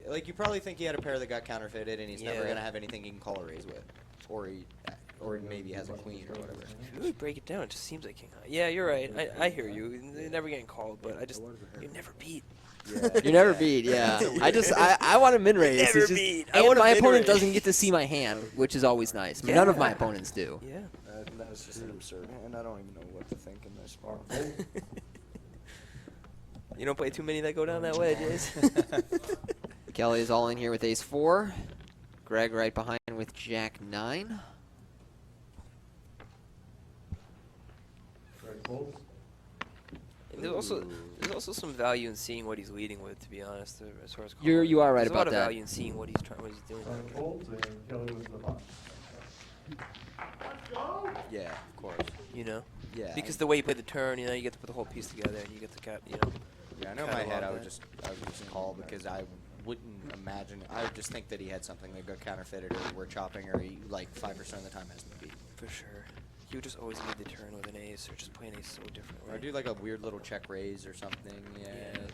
like you probably think he had a pair that got counterfeited, and he's never gonna have anything he can call a raise with, or maybe has a queen or whatever. If you really break it down, it just seems like king high. Yeah, you're right. I hear you. They're never getting called, but you're never beat. Yeah. You're never beat, yeah. I want to min-raise. Never It's just, beat. I and want to my opponent min-raise. doesn't get to see my hand, which is always nice. I mean, none of my opponents do. Yeah. That was just an absurd hand. I don't even know what to think in this spot. You don't play too many that go down that way, Jays. Kelly is all in here with ace-4. Greg right behind with jack-9. And there's also some value in seeing what he's leading with, to be honest, as far as You are right there's about a lot that. of value in seeing what he's doing. Yeah, of course. You know? Yeah. Because the way you play the turn, you know, you get to put the whole piece together, and you get to you know. Yeah, I know in my head I would just call because I wouldn't imagine. I would just think that he had something that got counterfeited, or we're chopping, or he like 5% of the time has to beat. For sure. He would just always lead the turn with an ace, or just play an ace so different. Or do like a weird little check raise or something. Yeah. And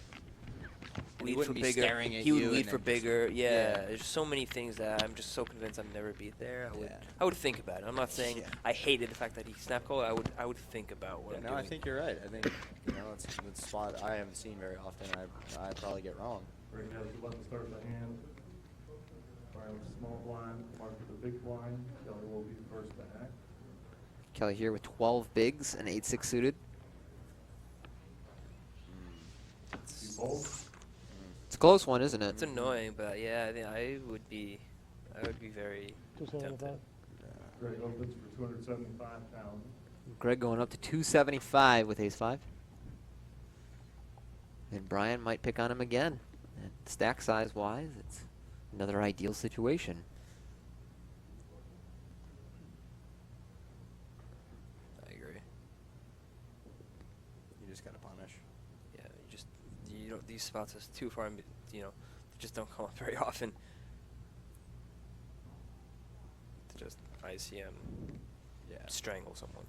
He lead wouldn't for be bigger. staring at He would you lead and for then bigger. just- Yeah. There's so many things that I'm just so convinced I've never beat there. I would think about it. I'm not saying I hated the fact that he snap called. I would think about what I'm doing. I think you're right. I think it's a spot I haven't seen very often. I probably get wrong. Right now, you want to start the hand. Brian with a small blind, Mark with a big blind. Kelly will be the first to act. Kelly here with 12 bigs and 8-6 suited. You both. It's a close one, isn't it? It's annoying, but yeah, I think I would be very tempted. Greg opens for 275,000. Greg going up to 275 with ace-5. And Brian might pick on him again. And stack size-wise, it's another ideal situation. I agree. You just gotta punish. Yeah, you don't these spots is too far, they just don't come up very often. To just ICM, strangle someone.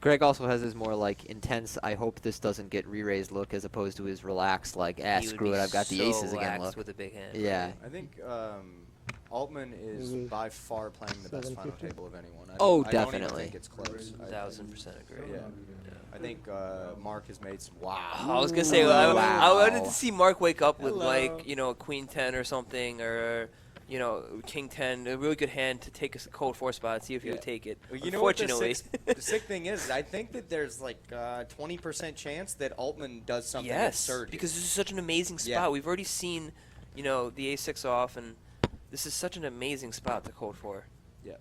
Greg also has his more like intense, I hope this doesn't get re-raised look, as opposed to his relaxed like, screw it, I've got the aces again look. With a big hand. Yeah. Right? I think Altman is by far playing the best final table of anyone. I don't definitely. even think it's close. 1000% agree. Yeah. I think Mark has made some. Wow. I was gonna say I wanted to see Mark wake up with like a queen 10 or something, or king 10, a really good hand to take a cold 4 spot, see if he would take it. Well, you know what the sick thing is? I think that there's like 20% chance that Altman does something absurd. Because this is such an amazing spot. Yeah. We've already seen, the a6 off, and this is such an amazing spot to code for. Yeah.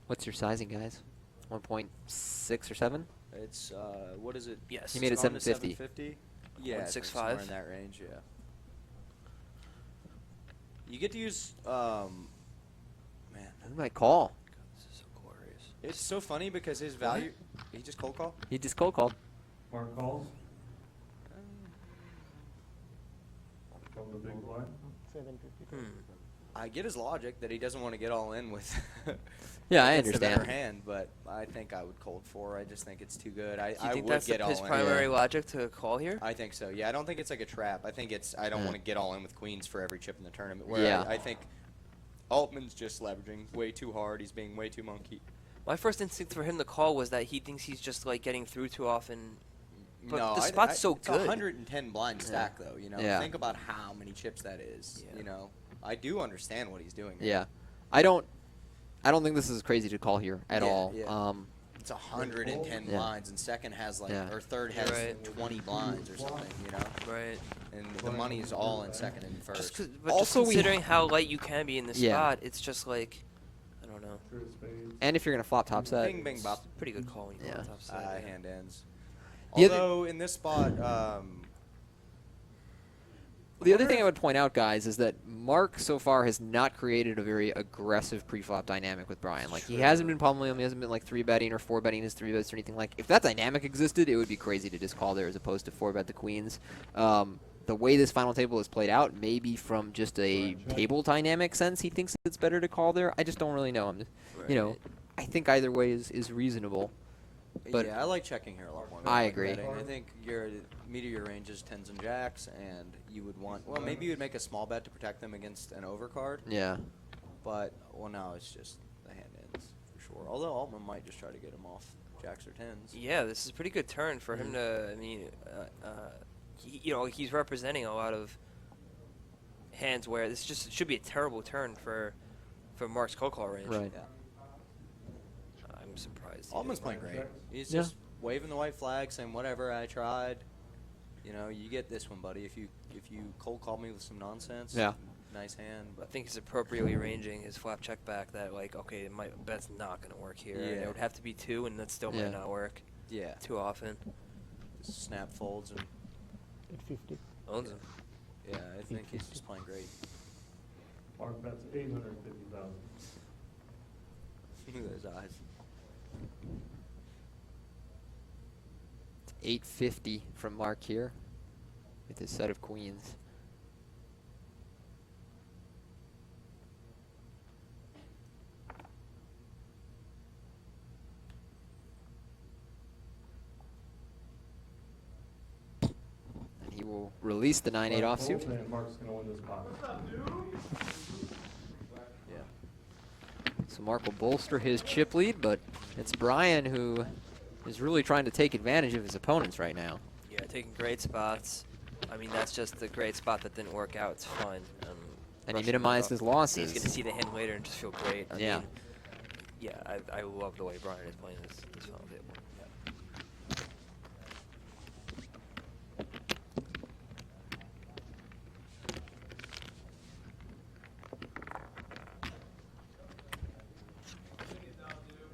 What's your sizing, guys? 1.6 or 7? It's what is it? Yes. He made it 750. 750. Yeah, 165. somewhere in that range. Yeah. You get to use, man. Who might call? God, this is so glorious. It's so funny because his value. He just cold call. He just cold called. Mark calls. From the big blind. I get his logic that he doesn't want to get all in with. Yeah, I against the better understand. hand, but I think I would cold 4. I just think it's too good. Do you I think would that's get all his in. primary logic to call here? I think so. Yeah, I don't think it's like a trap. I think it's I don't want to get all in with queens for every chip in the tournament. Where I think Altman's just leveraging way too hard. He's being way too monkey. My first instinct for him to call was that he thinks he's just like getting through too often. But no, the spot's so it's good. 110 blind stack though. Yeah. Think about how many chips that is. Yeah. I do understand what he's doing. Yeah. I don't think this is crazy to call here at all. Yeah. It's 110 blinds, and second has like, or third has 20 blinds or something. Right. And the money is all in second and first. Just considering how light you can be in this spot, it's just like, I don't know. And if you're gonna flop top set, Bing, bing, bop. Pretty good call when you flop top set. Hand ends. The Although in this spot, the other thing I would point out, guys, is that Mark so far has not created a very aggressive pre-flop dynamic with Brian. Like, he hasn't been pummeling him. He hasn't been, like, 3-betting or 4-betting his 3-bets or anything like. If that dynamic existed, it would be crazy to just call there as opposed to 4-bet the queens. The way this final table is played out, maybe from just a table dynamic sense, he thinks it's better to call there. I just don't really know. I think either way is reasonable. But yeah, I like checking here a lot more. than I like agree. betting. I think your meat of your range is 10s and jacks, and you would want. Well, maybe you would make a small bet to protect them against an overcard. yeah. But well, now it's just the hand ends for sure. Although Altman might just try to get him off jacks or 10s. Yeah, this is a pretty good turn for him to. I mean, he's representing a lot of hands where this just should be a terrible turn for Mark's cold call range. Right. Yeah. I'm surprised. Altman's playing great. He's Yeah. just waving the white flag, saying whatever. I tried. You know, you get this one, buddy. If you cold call me with some nonsense. Yeah. Nice hand, I but think he's appropriately ranging his flap check back that like, okay, my bet's not gonna work here. And Yeah. it would have to be 2, and that still Yeah. might not work yeah, too often. snap folds and 850. Owns him. yeah, I think he's just playing great. Mark bets 850,000. Look at those eyes. It's 850 from Mark here with his set of queens. And he will release the 9-8 offsuit. And Mark's going to win this pot. Yeah. So Mark will bolster his chip lead, but it's Brian who is really trying to take advantage of his opponents right now. Yeah, taking great spots. I mean, that's just the great spot that didn't work out. It's fine. And he minimized his losses. He's going to see the hand later and just feel great. I Yeah. mean, yeah, I love the way Brian is playing this final table. Yeah.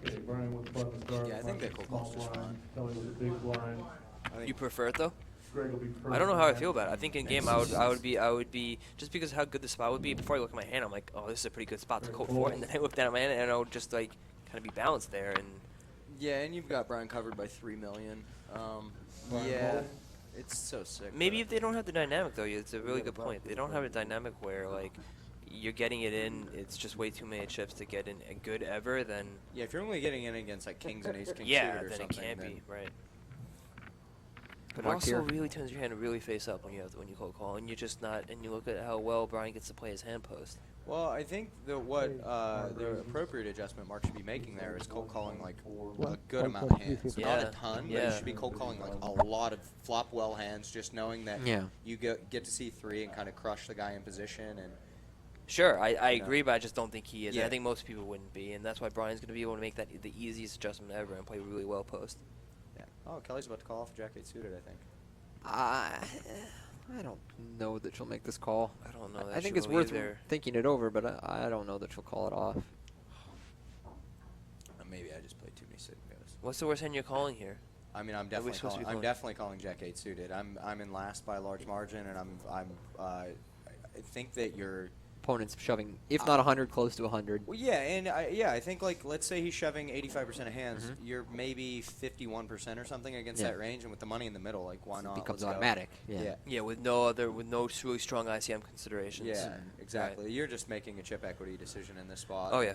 Okay, Brian with button start. Yeah, I think Mark that with cold small call's just blind, Kelly with a big blind. I think You prefer it though? Greg will be I don't know how I first. feel about it. I think in game I would be just because of how good the spot would be. Before I look at my hand, I'm like, oh, this is a pretty good spot to Very code cool. for. And then I look down at my hand and I would just like kind of be balanced there. And yeah, and you've got Brian covered by 3 million. Brian Yeah, Cole. it's so sick. maybe but- if they don't have the dynamic though, it's a really good point. They don't have a dynamic where like you're getting it in. It's just way too many chips to get in a good ever. Then Yeah, if you're only getting in against like kings and ace king yeah, suited or then it something, can't then be right. But Mark also here. really turns your hand really face up when you cold call, and you're just not. And you look at how well Brian gets to play his hand post. Well, I think the appropriate adjustment Mark should be making there is cold calling like a good amount of hands, not Yeah. a ton, but Yeah. you should be cold calling like a lot of flop well hands, just knowing that Yeah. you get to see 3 and kind of crush the guy in position. And Sure, I know. agree, but I just don't think he is. Yeah. I think most people wouldn't be, and that's why Brian's going to be able to make that the easiest adjustment ever and play really well post. yeah, oh, Kelly's about to call off Jack 8 suited, I think. I don't know that she'll make this call. I don't know. I think it's worth thinking it over, but I don't know that she'll call it off. Maybe I just played too many signals. What's the worst hand you're calling here? I mean, I'm Are we definitely supposed to be calling, I'm calling? definitely calling Jack 8 suited. I'm in last by a large margin, and I think that you're. Opponent's shoving, if not 100, close to 100. Well, yeah, and I think like let's say he's shoving 85% of hands, Mhm. you're maybe 51% or something against Yeah. that range, and with the money in the middle, like why not? It becomes Let's go. automatic. Yeah. Yeah, with no really strong ICM considerations. Yeah, exactly. You're just making a chip equity decision in this spot. Oh yeah.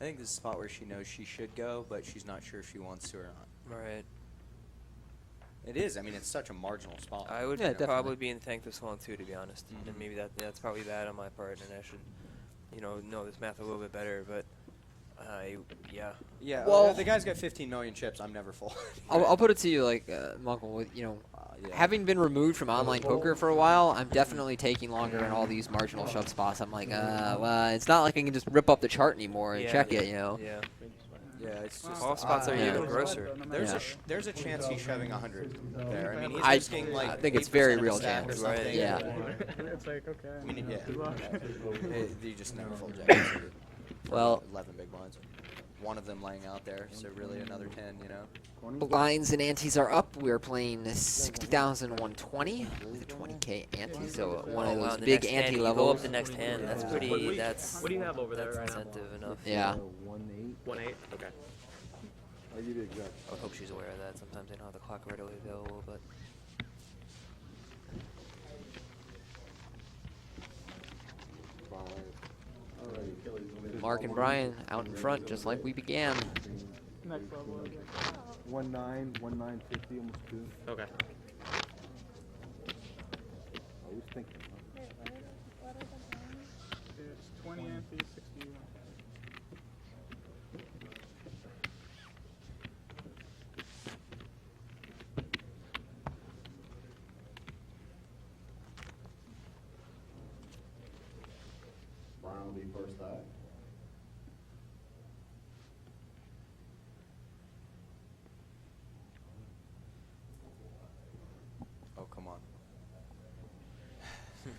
I think this is a spot where she knows she should go, but she's not sure if she wants to or not. Right. It is. I mean, it's such a marginal spot. I would Yeah, definitely. probably be in the tank this long too, to be honest. Mhm. And maybe that's probably bad on my part, and I should, know this math a little bit better. But yeah. Yeah. Well- the guy's got 15 million chips. I'm never full. I'll put it to you like, Munkle, with, Yeah. having been removed from online poker for a while, I'm definitely taking longer in all these marginal shove spots. I'm like, well, it's not like I can just rip up the chart anymore and Yeah. check it, Yeah. Yeah, it's just. All spots are Yeah. even grosser. There's a chance he's shoving 100 there. I mean, he's I risking like. think it's 8% very of a real stack or chance. Right. something. Yeah. It's like, okay. I mean, yeah. Good luck. You just never fold jack. Well- 11 big blinds. one of them laying out there. So really another 10, you know. Blinds and antes are up. We are playing 60,120 with a 20K ante, so one of those the big next hand, ante you go up levels. the next hand. That's pretty. That's What do you have over there that's right now? incentive enough. Yeah. 1-8. Okay. I would hope she's aware of that. Sometimes they don't have the clock readily available, but. Mark and Brian out in front, just like we began. Next level. 1-9, 1-9-50, almost 2. Okay. I was thinking. It's 20 ante, 61. Brian will be first eye. Oh, come on.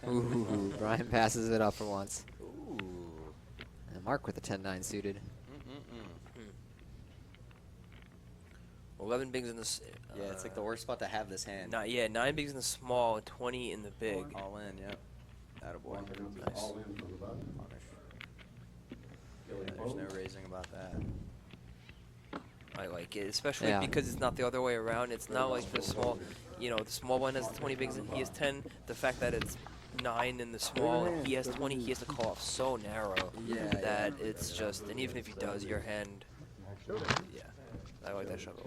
Ooh, Brian passes it up for once. Ooh. And Mark with a 10-9 suited. 11 bigs in the. Yeah, it's like the worst spot to have this hand. Not yeah, 9 bigs in the small, 20 in the big. All in, yep. Attaboy. Nice. All in for the button. Punish. Yeah, there's no raising about that. I like it, especially Yeah. because it's not the other way around. It's not like the small, you know, the small one has 20 bigs and he has 10. The fact that it's 9 in the small, and he has 20, he has to call off so narrow Yeah, that it's just, and even if he does, your hand, yeah, I like that shuttle.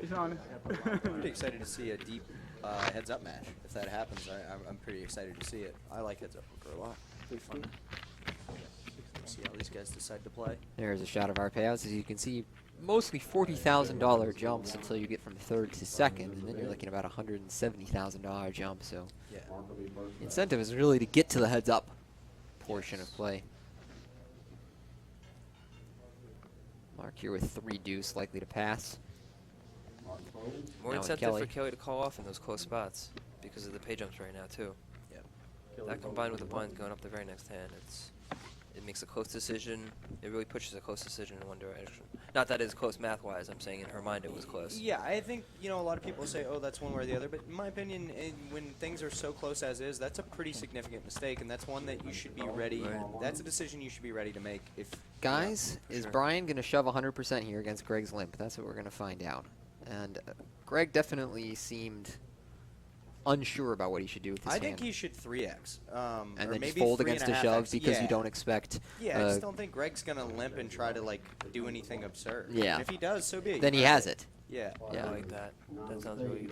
He's honest. I'm pretty excited to see a deep heads-up match. If that happens, I'm pretty excited to see it. I like heads-up poker a lot. It'll be fun. See how these guys decide to play. There's a shot of our payouts. As you can see, mostly $40,000 jumps until you get from third to second, and then you're looking at about $170,000 jump. So Yeah. the incentive is really to get to the heads-up portion of play. Mark here with 3 deuce, likely to pass. More Now with incentive Kelly. for Kelly to call off in those close spots because of the pay jumps right now too. Yep. That combined with the blinds going up the very next hand, it makes a close decision. It really pushes a close decision in one direction. Not that it's close math-wise. I'm saying in her mind it was close. Yeah, I think, you know, a lot of people say, oh, that's one way or the other. But in my opinion, when things are so close as is, that's a pretty significant mistake. And that's one that you should be ready. Right. That's a decision you should be ready to make. If Guys, for is sure. Brian going to shove 100% here against Greg's limp? That's what we're going to find out. And Greg definitely seemed unsure about what he should do with his I hand. think he should 3x. And or then maybe just fold against a 3.5x. shove because yeah. you don't expect. Yeah, I just don't think Greg's going to limp and try to, like, do anything absurd. Yeah. And if he does, so be it. Then he has it. Yeah. Yeah. I like that. That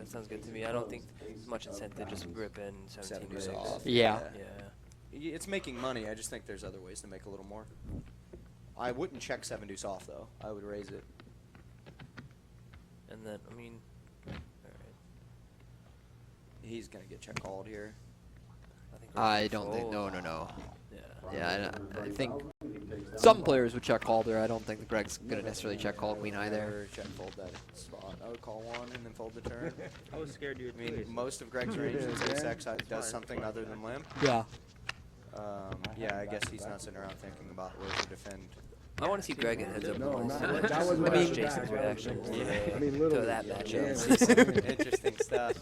sounds good to me. I don't think there's much incentive just rip in 17 Seven bigs. off. Yeah. Yeah. It's making money. I just think there's other ways to make a little more. I wouldn't check 7 deuce off, though. I would raise it. And then, I mean, all right. He's going to get check called here. I don't think. No. Yeah. Yeah, I think some players would check call there. I don't think Greg's going to necessarily check call queen either. Or check fold that spot. I would call 1 and then fold the turn. I was scared you would I mean, most of Greg's ranges, ace-x does something other than limp. Yeah. Yeah, I guess he's not sitting around thinking about where to defend. I want to see Greg in heads up. No, blinds, not- too. that Just wasn't watch what I was Jason's asking. reaction Yeah. I mean, to literally. that Yeah. matchup. Interesting stuff.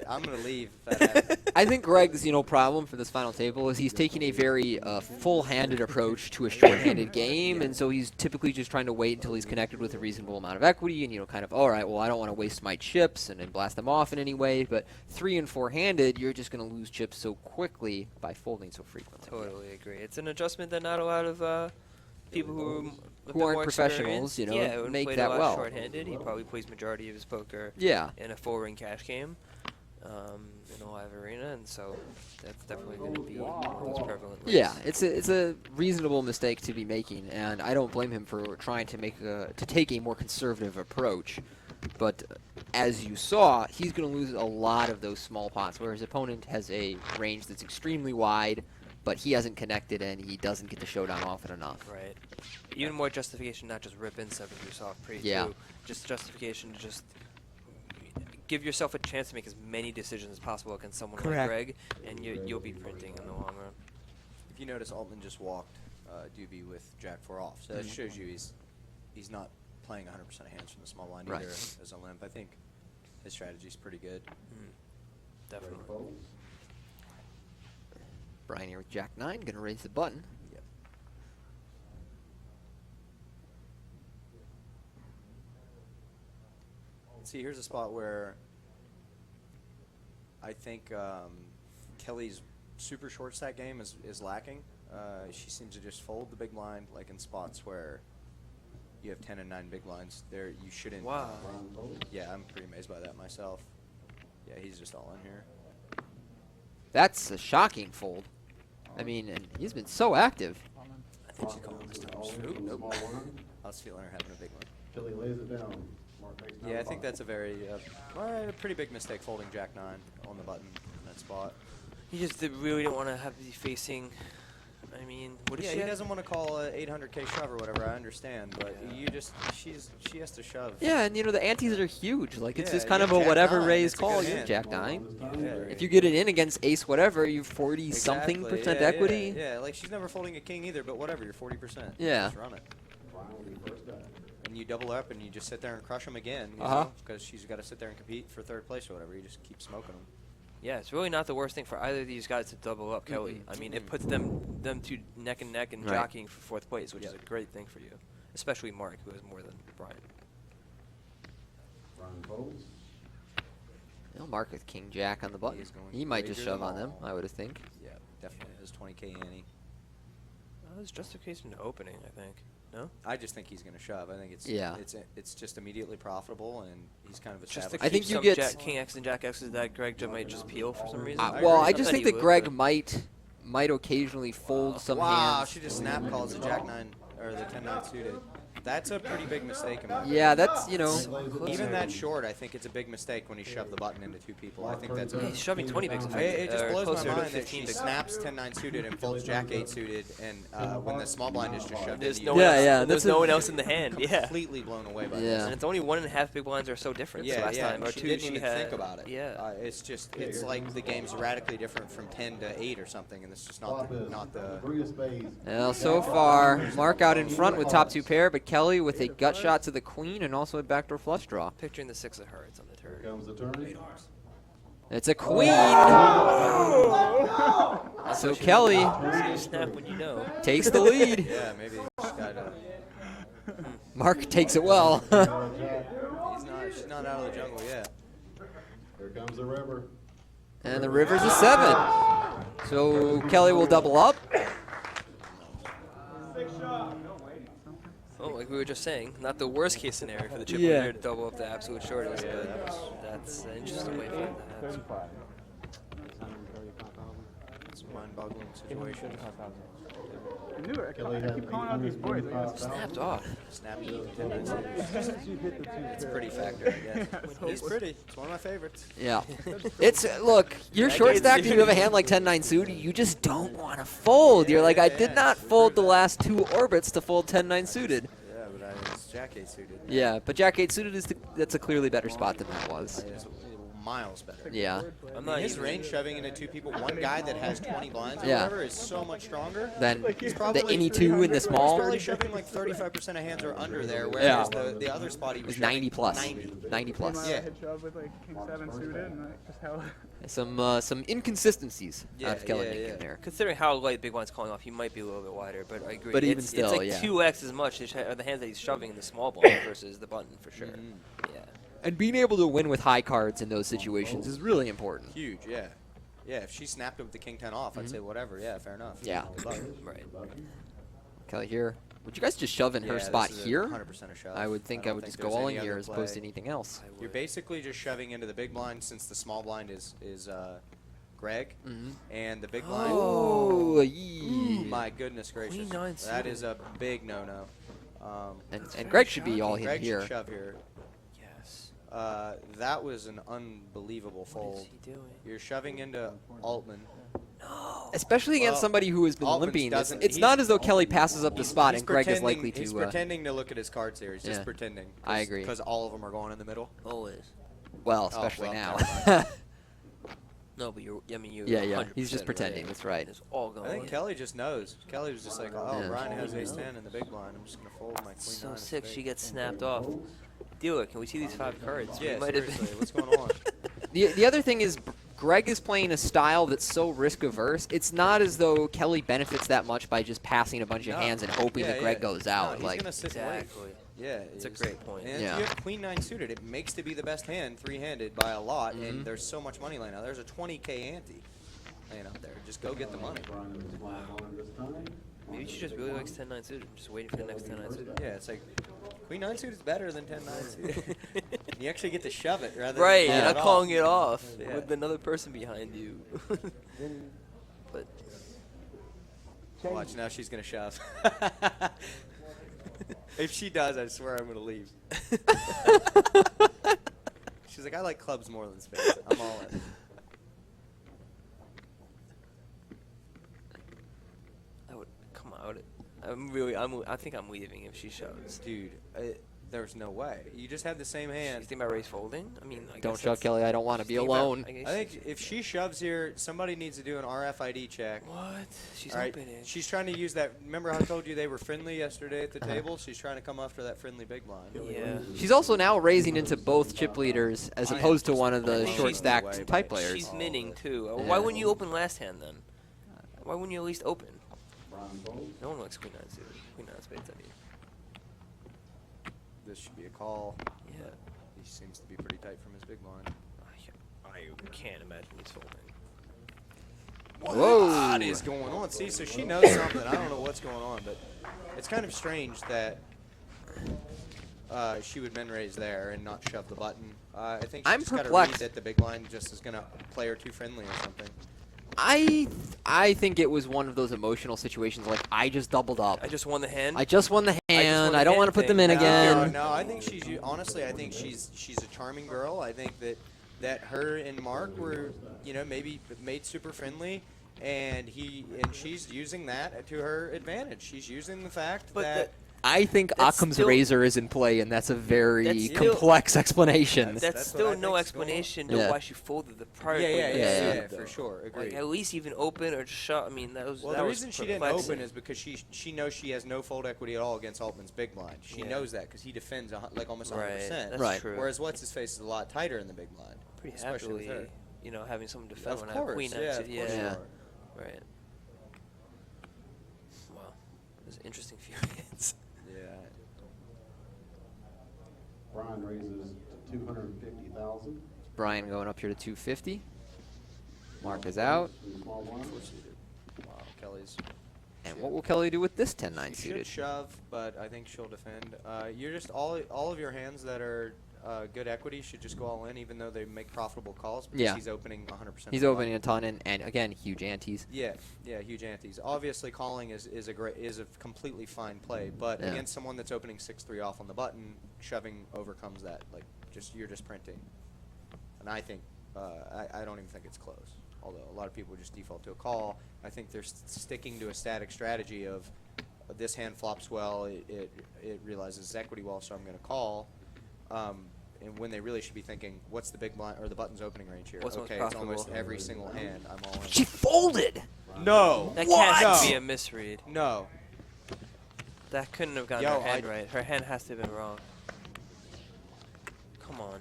I'm gonna leave. If that happens. I think Greg's problem for this final table is he's taking a very full-handed approach to a short-handed game, and so he's typically just trying to wait until he's connected with a reasonable amount of equity, and kind of, all right, well, I don't want to waste my chips and blast them off in any way, but 3- and 4-handed, you're just going to lose chips so quickly by folding so frequently. Totally agree. It's an adjustment that not a lot of people who aren't professionals, yeah, would make play that a lot well. short-handed. He probably plays majority of his poker Yeah. in a 4-ring cash game in a live arena, and so that's definitely going to be one of those prevalent ways. Yeah, it's a reasonable mistake to be making, and I don't blame him for trying to take a more conservative approach. But as you saw, he's going to lose a lot of those small pots, where his opponent has a range that's extremely wide, but he hasn't connected and he doesn't get the showdown often enough. Right. Even more justification, not just rip in 7 deuce off pre. Yeah. Too. Just justification to just give yourself a chance to make as many decisions as possible against someone Correct. like Greg, and you'll be printing in the long run. If you notice, Altman just walked. Dube with Jack 4 off. So that shows you he's not playing 100% of hands from the small blind Right. either as a limp. I think his strategy's pretty good. Definitely. Brian here with Jack 9, gonna raise the button. Yep. See, here's a spot where I think Kelly's super short stack game is lacking. She seems to just fold the big blind, like in spots where you have 10 and 9 big blinds. There, you shouldn't. Wow. Yeah, I'm pretty amazed by that myself. Yeah, he's just all in here. That's a shocking fold. I mean, and he's been so active. I think she's calling this time. Oop, nope. I was feeling her having a big one. Kelly lays it down. Mark takes Yeah, I down think the that's a very, a pretty big mistake folding Jack 9 on the button in that spot. He just really didn't want to have to be facing. I mean, what is Yeah, she? he at? doesn't want to call a 800K shove or whatever. I understand, but you just she has to shove. Yeah, and you know the antes are huge. Like it's Yeah, just kind you of have a Jack whatever 9, raise it's a good call. You hand. have Jack 9. Yeah. If you get it in against ace whatever, you've 40 something Exactly, percent yeah, equity. Yeah, like she's never folding a king either, but whatever, you're 40%. Yeah. Just run it. Brian will be first die. And you double up and you just sit there and crush them again, because she's got to sit there and compete for 3rd place or whatever. You just keep smoking them. Yeah, it's really not the worst thing for either of these guys to double up Kelly. I mean, it puts them two neck and neck and Right. jockeying for 4th place, which is Yep. a great thing for you, especially Mark, who has more than Brian. Brian folds. You know, Mark with King Jack on the button. is going He might just wager shove them on them, all. I would think. Yeah, definitely. It was 20K ante. That was just a case in the opening, I think. No? I just think he's going to shove. I think it's just immediately profitable, and he's kind of Just to established. I think keep you some get- Jack, King X and Jack X's that Greg might just peel for some reason. Well, I Not just that think he that would, Greg but- might occasionally fold some wow, hands. she just snap calls the Jack 9 or the 10-9 suited. That's a pretty big mistake in my opinion. Yeah, that's, you know, Even that short, I think it's a big mistake when he shoved the button into 2 people. I think that's a He's shoving 20 bigs It effective. just blows closer my to mind that 15 she bigs. snaps 10-9 suited and folds Jack 8 suited, and when the small blind is just shoved There's into no you, one Yeah, else, yeah, there's that's no a- one else in the hand. Yeah. completely blown away by Yeah. this. And it's only 1.5 big blinds are so different. Yeah, last yeah. time. Or She two didn't she even had. think about it. Yeah. It's like the game's radically different from 10 to 8 or something, and it's just Flop is not the. 3 of spades. well, so far, Mark out in front with top 2 pair, but Kelly with a gut shot to the queen and also a backdoor flush draw. Picturing the 6 of hearts on the Here turn. comes the turn. It's a queen! So Kelly So you snap when you know. takes the lead. Yeah, maybe she's got Mark takes it well. she's not out of the jungle yet. Here comes the river. And the river's a 7. So Kelly will double up. Oh, like we were just saying, not the worst case scenario for the chip Yeah. leader to double up the absolute shortest, but that's an interesting way for it to happen. It's a mind-boggling situation. I knew it. Kelly I has keep calling out these boys. I guess. Snapped off. Snappy 10-9 suited. It's a pretty factor, I guess. He's pretty. It's one of my favorites. Yeah. It's, look, you're That short game's stacked and you have a hand like 10-9 suited, you just don't want to fold. You're like, I did not fold the last 2 orbits to fold 10-9 suited. Yeah, but it's Jack 8 suited. Yeah, but Jack 8 suited that's a clearly better spot than that was. It's miles better. Yeah. I'm not His even. range shoving into 2 people, one guy that has 20 blinds or Yeah. whatever is so much stronger. Then He's the probably any 2 in the He's small probably shoving like 35% of hands are under there, Yeah. whereas the other spot he was is 90 plus. 90. 90 plus. Yeah. Hit shove with like King 7 suited and like just how. Some inconsistencies Yeah, out of Kelly yeah, Minkin yeah. there. Considering how light big blind's calling off, he might be a little bit wider, but I agree. But even it's still, like yeah. 2x as much are the hands that he's shoving in the small blind versus the button for sure. Yeah. And being able to win with high cards in those situations is really important. Huge, yeah. Yeah, if she snapped it with the King 10 off, I'd say whatever. Yeah, fair enough. Yeah. Good luck. Right. Kelly here. Would you guys just shove in her Yeah, spot this is a here? 100% a shove. I would think I don't would think just go there's all any in here other as opposed to play. anything else. I You're would. basically just shoving into the big blind since the small blind is Greg, and the big blind. Oh, yee. My goodness gracious. Queen 9 That suited. is a big no-no. And Greg should be all in Greg here. should shove here. Yes. That was an unbelievable What fold. is he doing? You're shoving into Altman. No. Especially against Well, somebody who has been Altman's limping. doesn't- It's he's- not as though Kelly passes up the spot He's and Greg is pretending- likely He's to. pretending to look at his cards here. He's Yeah. just pretending. I agree. Because all of them are going in the middle. Always. Well, especially well, now. never No, but you're. I mean, you're. Yeah, yeah. 100% He's just right. pretending. That's right. It's all I going. think Kelly just knows. Kelly was just like, oh, Yeah. Brian has ace-10 in the big blind. I'm just going to fold my queen So 9. sick. She gets snapped off. Dealer, can we see these 5 cards? Yeah, We might have seriously, been- what's going on? The other thing is, Greg is playing a style that's so risk averse. It's not as though Kelly benefits that much by just passing a bunch of No. hands and hoping Yeah, that Greg yeah. goes out. No, he's Like, going to sit and wait. Exactly. Yeah, That's a it's- great point. And Yeah. if you have queen 9 suited, it makes to be the best hand three-handed by a lot, Mhm. and there's so much money laying out. There's a 20K ante laying out there. Just go get the money. Brian with the small blind this time. Maybe she just really likes 10-9 suited. Just waiting for the next 10-9 suited. Yeah, it's like queen 9 suited is better than 10-9 suited. You actually get to shove it rather Right, than you're call not it calling off. it off Yeah. with another person behind you. But Watch, now she's going to shove. If she does, I swear I'm going to leave. She's like, I like clubs more than spades. I'm all in. I would come out. I think I'm leaving if she shows. Dude, there's no way. You just had the same You hand. think about raise folding? I mean, I don't guess shove that's- Kelly. I don't want to be think about- alone. guess I think if she shoves here, somebody needs to do an RFID check. What? She's All right, opening. she's trying to use that. Remember how I told you they were friendly yesterday at the table? She's trying to come after that friendly big blind. Yeah. She's also now raising into both chip leaders as I am opposed to just one of the blowing short away, stacked but type players. She's minning too. Yeah. Why wouldn't you open last hand then? Why wouldn't you at least open? Brian folds. No one likes queen 9 suited. Queen 9 spades, I mean. This should be a call. Yeah. He seems to be pretty tight from his big blind. I can't imagine he's folding. Whoa. What is going on? See, so she knows something. I don't know what's going on, but it's kind of strange that she would min raise there and not shove the button. I think she I'm just got to read perplexed. that the big blind just is going to play her too friendly or something. I think it was one of those emotional situations like I just doubled up. I just won the hand. I just won the won hand. the I don't hand want to put them thing. in No, again. No, I think honestly, I think she's a charming girl. I think that her and Mark were, maybe made super friendly, and she's using that to her advantage. She's using the fact But that I think That's Occam's still- razor is in play, and that's a very That's still- complex explanation. That's That's what still I no think's going on. explanation to Yeah. why she folded the prior. yeah, queen yeah, suited, yeah, though. for sure. Like Agreed. at least even open or just shut. I mean, that was. Well, that the was reason she didn't perplexing. open is because she knows she has no fold equity at all against Altman's big blind. She Yeah. knows that because he defends like almost 100%. Right. That's Right. true. Whereas what's his face is a lot tighter in the big blind, pretty especially happily, with her. having someone defend Of when I have course, queen yeah, nine of suited. course Yeah. you Yeah. are. Right. Wow. There's an interesting few hands. Yeah. Brian raises to 250,000. Brian going up here to 250. Mark is out. From the small blind. Wow, Kelly's. And what will Kelly do with this 10-9 She should suited? shove, but I think she'll defend. You're just all of your hands that are good equity should just go all in, even though they make profitable calls. Because Yeah. he's opening 100%. He's of the opening a button. ton, and again, huge antes. Yeah, huge antes. Obviously, calling is a completely fine play, but Yeah. against someone that's opening 6-3 off on the button, shoving overcomes that. Like, you're just printing. And I think I don't even think it's close. Although a lot of people just default to a call, I think they're sticking to a static strategy of this hand flops well, it realizes it's equity well, so I'm going to call. And when they really should be thinking, what's the big blind or the button's opening range here? What's most Okay, it's almost profitable? every single hand. I'm all in. She folded! No. That What? can't be a misread. No. That couldn't have gotten Yo, her hand I- right. Her hand has to have been wrong. Come on.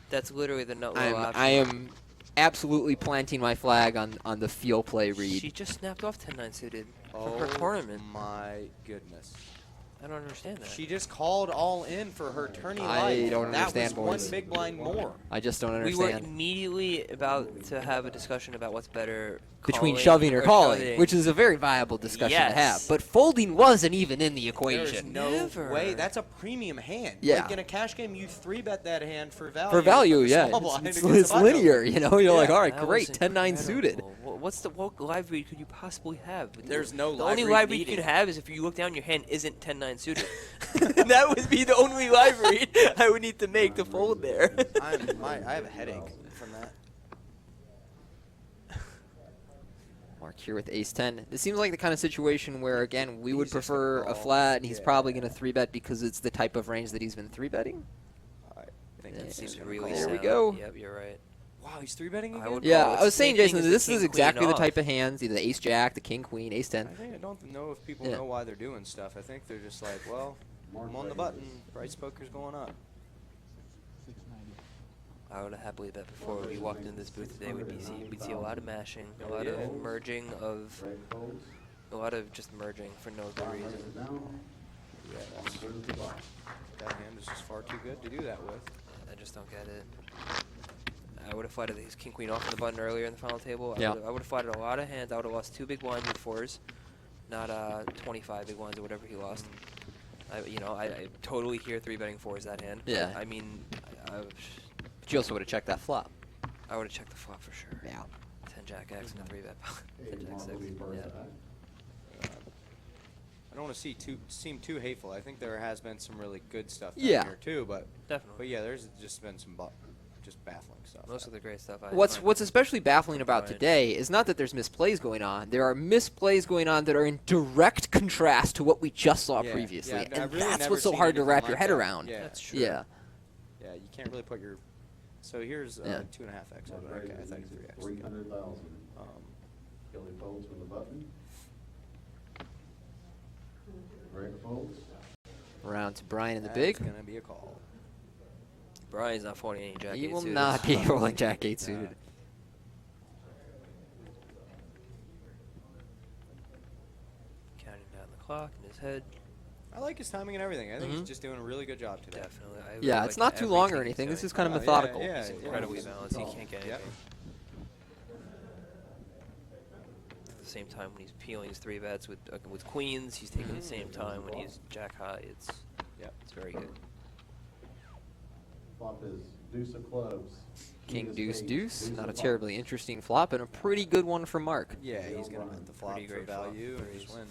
That's literally the nut low option. I am absolutely planting my flag on the feel play read. She just snapped off 10-9 suited Oh for her tournament. my goodness. I don't understand that. She just called all in for her tourney I life. don't that understand, was boys. one big blind more. I just don't We were understand. immediately about to have a discussion about what's better, Between calling shoving or calling, shoving. which is a very viable discussion to have. Yes. But folding wasn't even in the There's equation. no Never. way. That's a premium hand. Yeah. Like in a cash game, you 3-bet that hand for value. For value, the yeah. small blind It's against the button linear, you know? You're like, Yeah, all right, That great, was 10-9 suited. incredible. what live read could you possibly have? There's no The live only read live read you needed. could have is if you look down, your hand isn't 10-9 suited. That would be the only live read I would need to make to fold there. I have a headache from that. Mark here with ace-10. This seems like the kind of situation where, again, we would He's just gonna prefer a call. flat, and he's Yeah. probably going to 3-bet because it's the type of range that he's been 3-betting. I think Yeah. it's Seems just really call. There we sound. go. Yep, you're right. Wow, he's 3-betting again? I would Yeah, call it I was saying, same thing Jason, as the this king, is queen exactly the off. type of hands, either the ace jack, the king queen, ace 10. I don't know if people Yeah. know why they're doing stuff. I think they're just like, well, I'm on the button. Price poker's going up. I would have happily bet before we walked into this booth today we'd see a lot of mashing, a lot of merging of, Greg folds. a lot of just merging for no good Brian reason. raises down. Yeah, that's, Brings the button. that hand is just far too good to do that with. I just don't get it. I would have flatted his king queen off on the button earlier in the final table. Yeah. I would have flatted a lot of hands. I would have lost 2 big blinds with 4s, not 25 big blinds or whatever he lost. I totally hear 3-betting 4s that hand. but, Yeah. I mean, But you also would have checked that flop. I would have checked the flop for sure. Yeah. 10 jack X and a 3-bet. 10 Hey, jack Mark 6. Lee first Yeah. eye. I don't want to seem too hateful. I think there has been some really good stuff down Yeah. here too, but Definitely. yeah, there's just been some just baffling stuff. Most of the great stuff. What's especially baffling about today is not that there's misplays going on. There are misplays going on that are in direct contrast to what we just saw Yeah, previously, yeah, I've and really that's never what's so seen hard to anything wrap like your head that. around. Yeah. That's true. Yeah. Yeah, you can't really put your. So here's Yeah. 2.5x. Mark Okay, I raises thought you easy 3x. 300,000. Um, Kelly folds from the button. Greg folds. Round to Brian in the that's big. gonna be a call. Brian's not folding any jack He 8 will suited. not be rolling jack 8 suited. Counting down the clock in his head. I like his timing and everything. I think Mhm. he's just doing a really good job today. Definitely. I Yeah, really it's like not too long or everything he's anything. This doing. is kind of Oh, yeah, methodical. yeah, He's yeah. incredibly He's- balanced. He can't get Yep. anything. At the same time, when he's peeling his 3-bets with queens, he's taking the same time when he's jack high. It's very good. Flop is deuce of clubs. King of deuce spades, deuce. of Not a hearts. terribly interesting flop, and a pretty good one for Mark. Yeah, he's gonna hit the flop Pretty for great flop value for and just ace. win.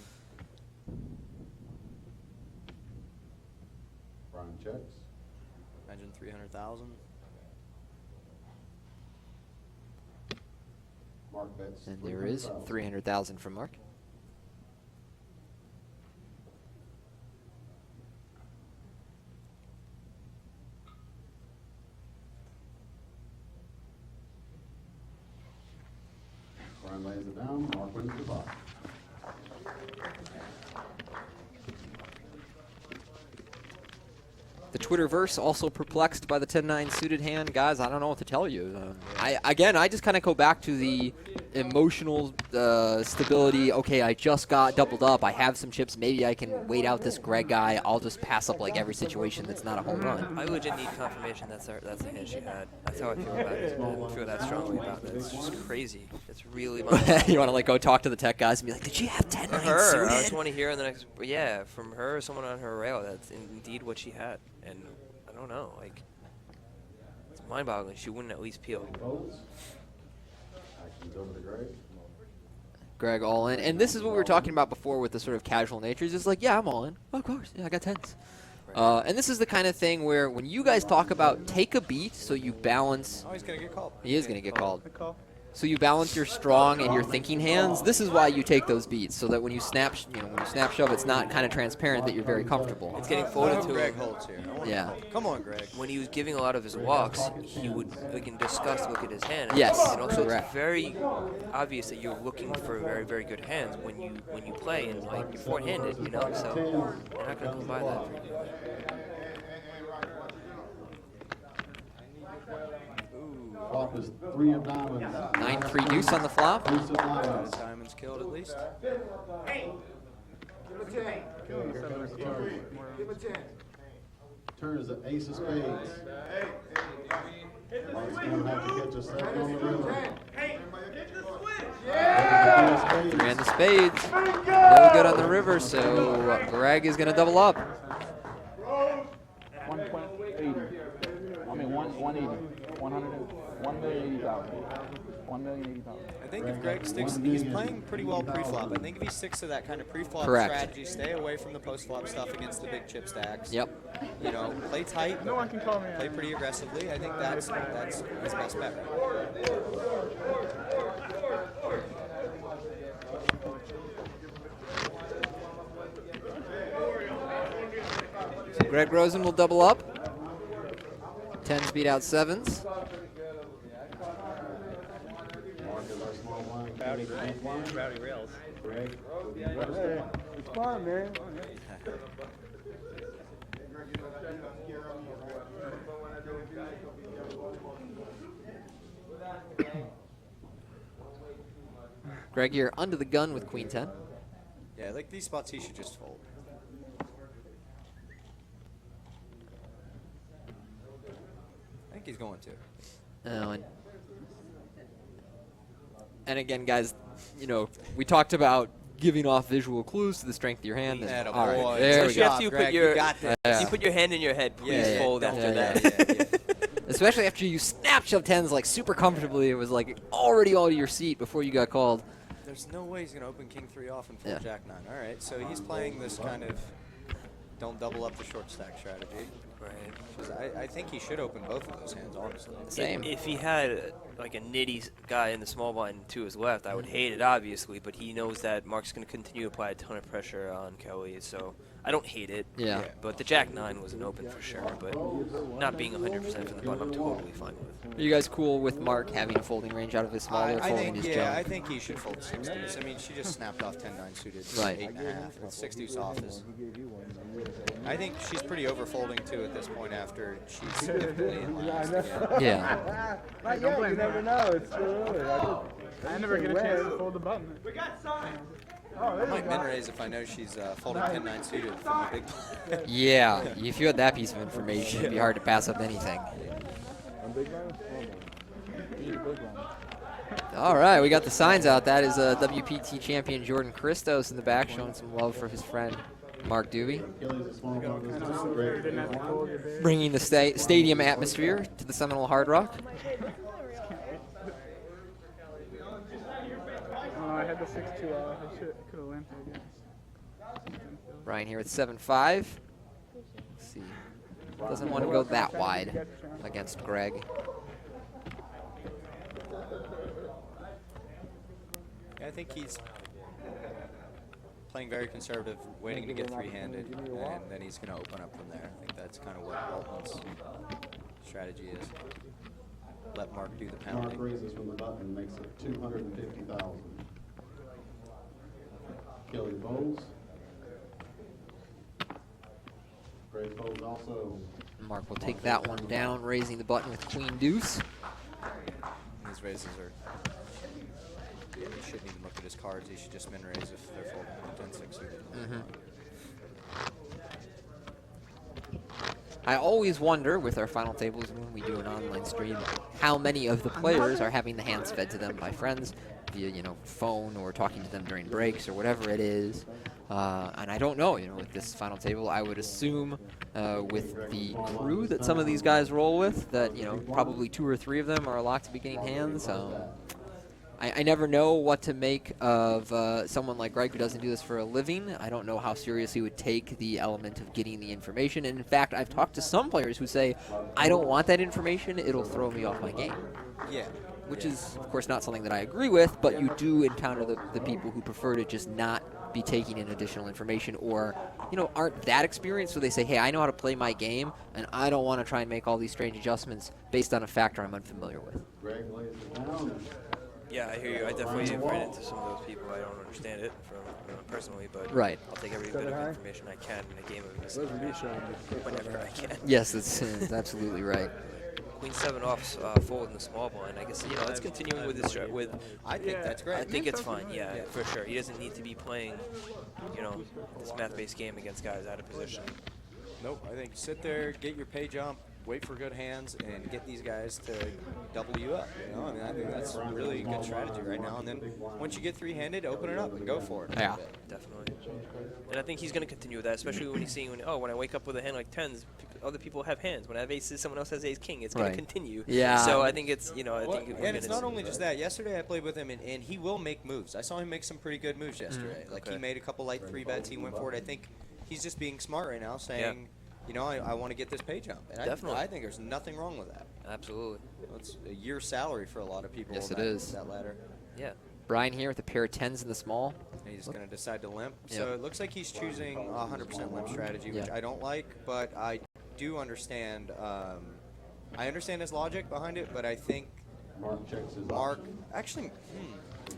Brian checks. Imagine 300,000. Mark bets. And there is 300,000. 300,000 from Mark. Brian lays it down. Mark wins the pot. The Twitterverse also perplexed by the 10-9 suited hand. Guys, I don't know what to tell you. I just kind of go back to the emotional stability. Okay, I just got doubled up. I have some chips. Maybe I can wait out this Greg guy. I'll just pass up like every situation that's not a home run. I legit need confirmation that's the hand she had. That's how I feel about it. I feel that strongly about it. It's just crazy. It's really You want to like go talk to the tech guys and be like, did she have 10-9 her. suited? I just want to hear in the next. Yeah, from her or someone on her rail. That's indeed what she had. And I don't know, like, it's mind-boggling. She wouldn't at least peel. Folds. Actions over to Greg. Greg all in. And this is what we were talking about before with the sort of casual nature. It's just like, yeah, I'm all in. Of course. Yeah, I got 10s. And this is the kind of thing where when you guys talk about take a beat so you balance. Oh, he's gonna get called. He is going to get called. Good call. So you balance your strong and your thinking hands. This is why you take those beats, so that when you snap, when you snap shove, it's not kind of transparent that you're very comfortable. It's getting I folded hope to Greg him. holds here. I wanna Yeah. fold. Come on, Greg. When he was giving a lot of his walks, he would, like, in disgust, look at his hand. Yes, And also, correct. it's very obvious that you're looking for very, very good hands when you play, and like you're four-handed, you know. So you're not gonna come by that. Flop is 3 of diamonds. 9-3 deuce on the flop. Deuce of diamonds. Diamond's killed at least. Killing 7 or 12. Turn is an ace of spades. Mark's gonna have to catch a second on the river. Three on the spades. No good on the river, so Greg is going to double up. 1.80. I mean, 180. 1,080,000. 1,080,000. I think if Greg sticks, he's playing pretty well pre-flop. I think if he sticks to that kind of pre-flop Correct. strategy, stay away from the post-flop stuff against the big chip stacks. Yep. You know, play tight, No one can call me play out. pretty aggressively. I think that's his best bet. Greg Rosen will double up. 10s beat out 7s. blind, Kelly, small blind. Rowdy rails. Greg. Hey, it's fun, man. Greg, you're under the gun with Queen 10. Yeah, like these spots, he should just fold. I think he's going to. Oh, and again, guys, you know, we talked about giving off visual clues to the strength of your hand. and- Atta all right, boy. there we Especially go. after you Greg, put your you got this. Yeah. you put your hand in your head. Please Yeah, fold yeah, after yeah, that. Especially after you snap shove tens like super comfortably. It was like already all to your seat before you got called. There's no way he's going to open king 3 off and fold Yeah. jack 9. All right, so he's playing this kind of don't double up the short stack strategy. Right. 'Cause I think he should open both of those hands, honestly. Same. If he had like a nitty guy in the small blind to his left, I would hate it obviously, but he knows that Mark's going to continue to apply a ton of pressure on Kelly, so I don't hate it. Yeah. But the jack 9 was an open for sure, but not being 100% from the button, I'm totally fine with. Are you guys cool with Mark having a folding range out of his small or I folding think, his yeah, I junk? think he should fold 6-2s. I mean, she just snapped off 10-9 suited, Right. 8.5. And 6-2 off is. I think she's pretty over folding too at this point after she's significantly in last again. Yeah. Not yet, you never know. It's still early. I never get a chance to fold the button. I might min raise if I know she's folding 10-9 suited from the big blind. Yeah. If you had that piece of information, it'd be hard to pass up anything. On big blind or small blind? Big blind. All right, we got the signs out. That is WPT champion Jordan Christos in the back, showing some love for his friend Mark Dube, Kelly's a small blind. This is Greg. Didn't have to fold your bid. bringing the stadium atmosphere to the Seminole Hard Rock. Oh, I had the 6-2 off. I could have went there, I guess. Brian here with 7-5. Let's see. Doesn't want to go that wide against Greg. Yeah, I think he's playing very conservative, waiting to get three-handed, and then he's going to open up from there. I think that's kind of what Altman's strategy is. Let Mark do the Mark pounding. raises from the button, makes it 250,000. Kelly folds. Greg folds also. Mark will take that one down, raising the button with Queen Deuce. His raises are. Yeah, he shouldn't even look at his cards. He should just min raise if they're folding 10-6 suited. I always wonder with our final tables when we do an online stream how many of the players are having the hands fed to them by friends via, you know, phone or talking to them during breaks or whatever it is. And I don't know, you know, with this final table, I would assume with the crew that some of these guys roll with that, you know, probably 2 or 3 of them are locked to beginning hands. I never know what to make of someone like Greg who doesn't do this for a living. I don't know how serious he would take the element of getting the information. And in fact, I've talked to some players who say, I don't want that information, it'll throw me off my game. Yeah. Which is, of course, not something that I agree with, but you do encounter the people who prefer to just not be taking in additional information or, you know, aren't that experienced, so they say, hey, I know how to play my game, and I don't want to try and make all these strange adjustments based on a factor I'm unfamiliar with. Greg lays it down. Yeah, I hear you. I definitely have ran into some of those people. I don't understand it from personally, but Right. I'll take every bit of information I can in a game of this whenever I can. Yes, that's absolutely right. Queen 7 off fold in the small blind. I guess, you know, it's continuing with this with. I think that's great. I think it's fine. Yeah, for sure. He doesn't need to be playing, you know, this math-based game against guys out of position. Nope. I think sit there, get your pay jump, wait for good hands, and get these guys to double you up. You know, I mean, I think that's a really good strategy right now. And then once you get three-handed, open it up and go for it. Yeah. Definitely. And I think he's going to continue with that, especially when he's seeing, when I wake up with a hand like 10s, other people have hands. When I have aces, someone else has ace-king. It's going Right. to continue. Yeah. So I think it's, you know, Well, and it's not only just that. Yesterday I played with him, and he will make moves. I saw him make some pretty good moves yesterday. Like, he made a couple light 3-bets. He went for it. I think he's just being smart right now, saying, you know, I want to get this pay jump. And Definitely. I think there's nothing wrong with that. Absolutely. It's a year's salary for a lot of people. Yes, it that, is. That ladder. Yeah. Brian here with a pair of 10s in the small. And he's going to decide to limp. Yep. So it looks like he's choosing a 100% limp strategy, which Yeah. I don't like, but I do understand. I understand his logic behind it, but I think Mark checks his Mark option. actually.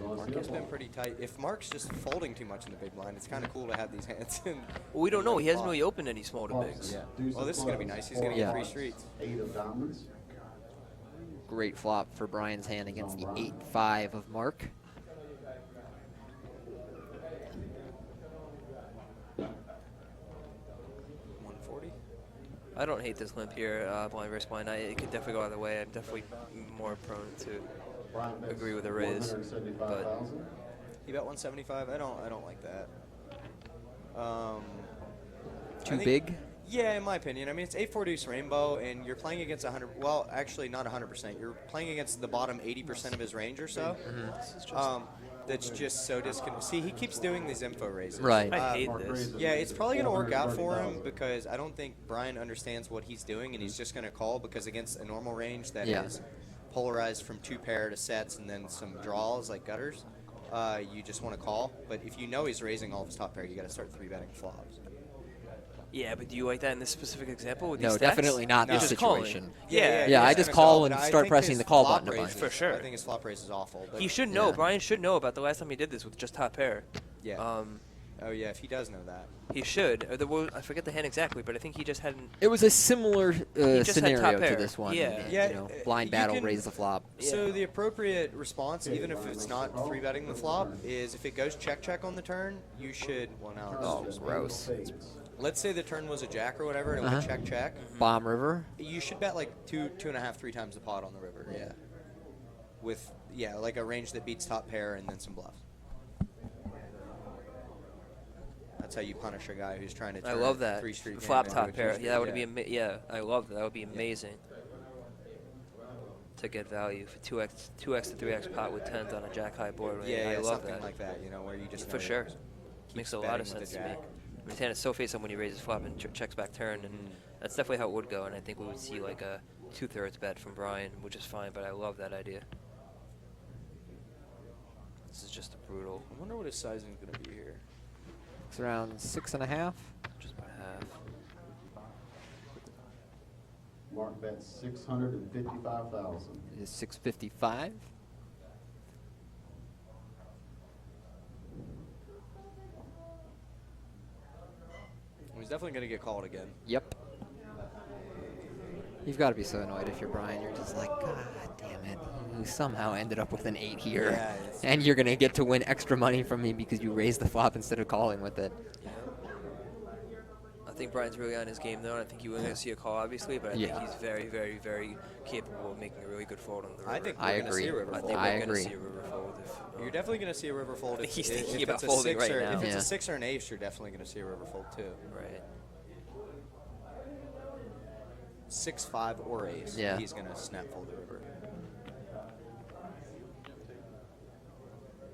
Mark has been pretty tight. If Mark's just folding too much in the big blind, it's kind of cool to have these hands. Well, we don't know. He hasn't really opened any small to bigs. Well, this is going to be nice. He's going to get 3 streets. 8 of diamonds. Great flop for Brian's hand against the 8-5 of Mark. I don't hate this limp here, blind versus blind. It could definitely go either way. I'm definitely more prone to agree with a raise. But he bet 175. I don't like that. Too big? Yeah, in my opinion. I mean, it's 8-4 deuce rainbow, and you're playing against 100. Well, actually, not 100%. You're playing against the bottom 80% of his range or so. That's just so disconnected. See, he keeps doing these info raises. Right. I hate this. Yeah, it's probably going to work out for him because I don't think Brian understands what he's doing, and he's just going to call because against a normal range that is polarized from 2 pair to sets and then some draws like gutters, you just want to call. But if you know he's raising all of his top pair, you got to start 3-betting flops. Yeah, but do you like that in this specific example with No, these definitely not You're this just calling. situation. Yeah, I he's just gonna call but and I start think pressing his the call flop button a bunch. raises- For sure. I think his flop raise is awful. But He should know. Yeah. Brian should know about the last time he did this with just top pair. Yeah. Oh, yeah, if he does know that. He should. I forget the hand exactly, but I think he just hadn't. It was a similar just had scenario top to pair. this one. Yeah. Yeah, You know, blind you battle, can- raise the flop. So the appropriate response, even if it's not 3-betting the flop, is if it goes check on the turn, you should. Well, now Oh, it's just gross. Let's say the turn was a jack or whatever, and it went check. Bomb river. You should bet like 2.5, 3 times the pot on the river. Yeah. With like a range that beats top pair and then some bluffs. That's how you punish a guy who's trying to. I turn love that. 3-street game Flop into top a pair. 2-street, Yeah, that would be. Yeah, I love that. That would be amazing. To get value for 2x to 3x pot with 10s on a jack high board. I love something that. like that. You know, where you just For know sure. keeps Makes a lot of betting with sense the to me. jack. I mean, Tanner's so face up when he raises flop and checks back turn, and that's definitely how it would go. And I think we would see like a 2/3 bet from Brian, which is fine. But I love that idea. This is just a brutal. I wonder what his sizing is going to be here. It's around 6.5. Just by half. Mark bet 655,000. It is 655. He's definitely going to get called again. Yep. You've got to be so annoyed if you're Brian. You're just like, God damn it. You somehow ended up with an 8 here. Yeah, it's- And you're going to get to win extra money from me because you raised the flop instead of calling with it. I think Brian's really on his game though, and I think you will going to see a call obviously, but I think he's very, very, very capable of making a really good fold on the river. I think I we're going to see a agree. river I fold. think I we're going to agree. see a river fold. If, You're definitely going to see a river fold. If, He's if thinking about it's a folding 6 right or, now. If it's Yeah. a 6 or an ace, you're definitely going to see a river fold too. Right. 6-5 or ace. Yeah. He's going to snap fold the river.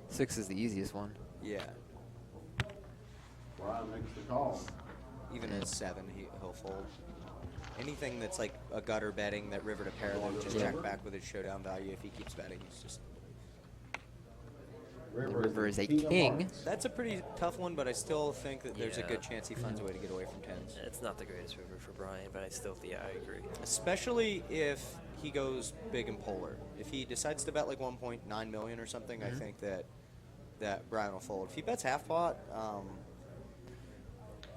6 is the easiest one. Yeah. Brian makes the call. Even at 7, he'll fold. Anything that's like a gutter betting that river to pair, then just check back with his showdown value. If he keeps betting, he's just. The river is a king of king. hearts. That's a pretty tough one, but I still think that there's a good chance he finds a way to get away from 10s. It's not the greatest river for Brian, but I I agree. Especially if he goes big and polar. If he decides to bet like 1.9 million or something, I think that Brian will fold. If he bets half pot,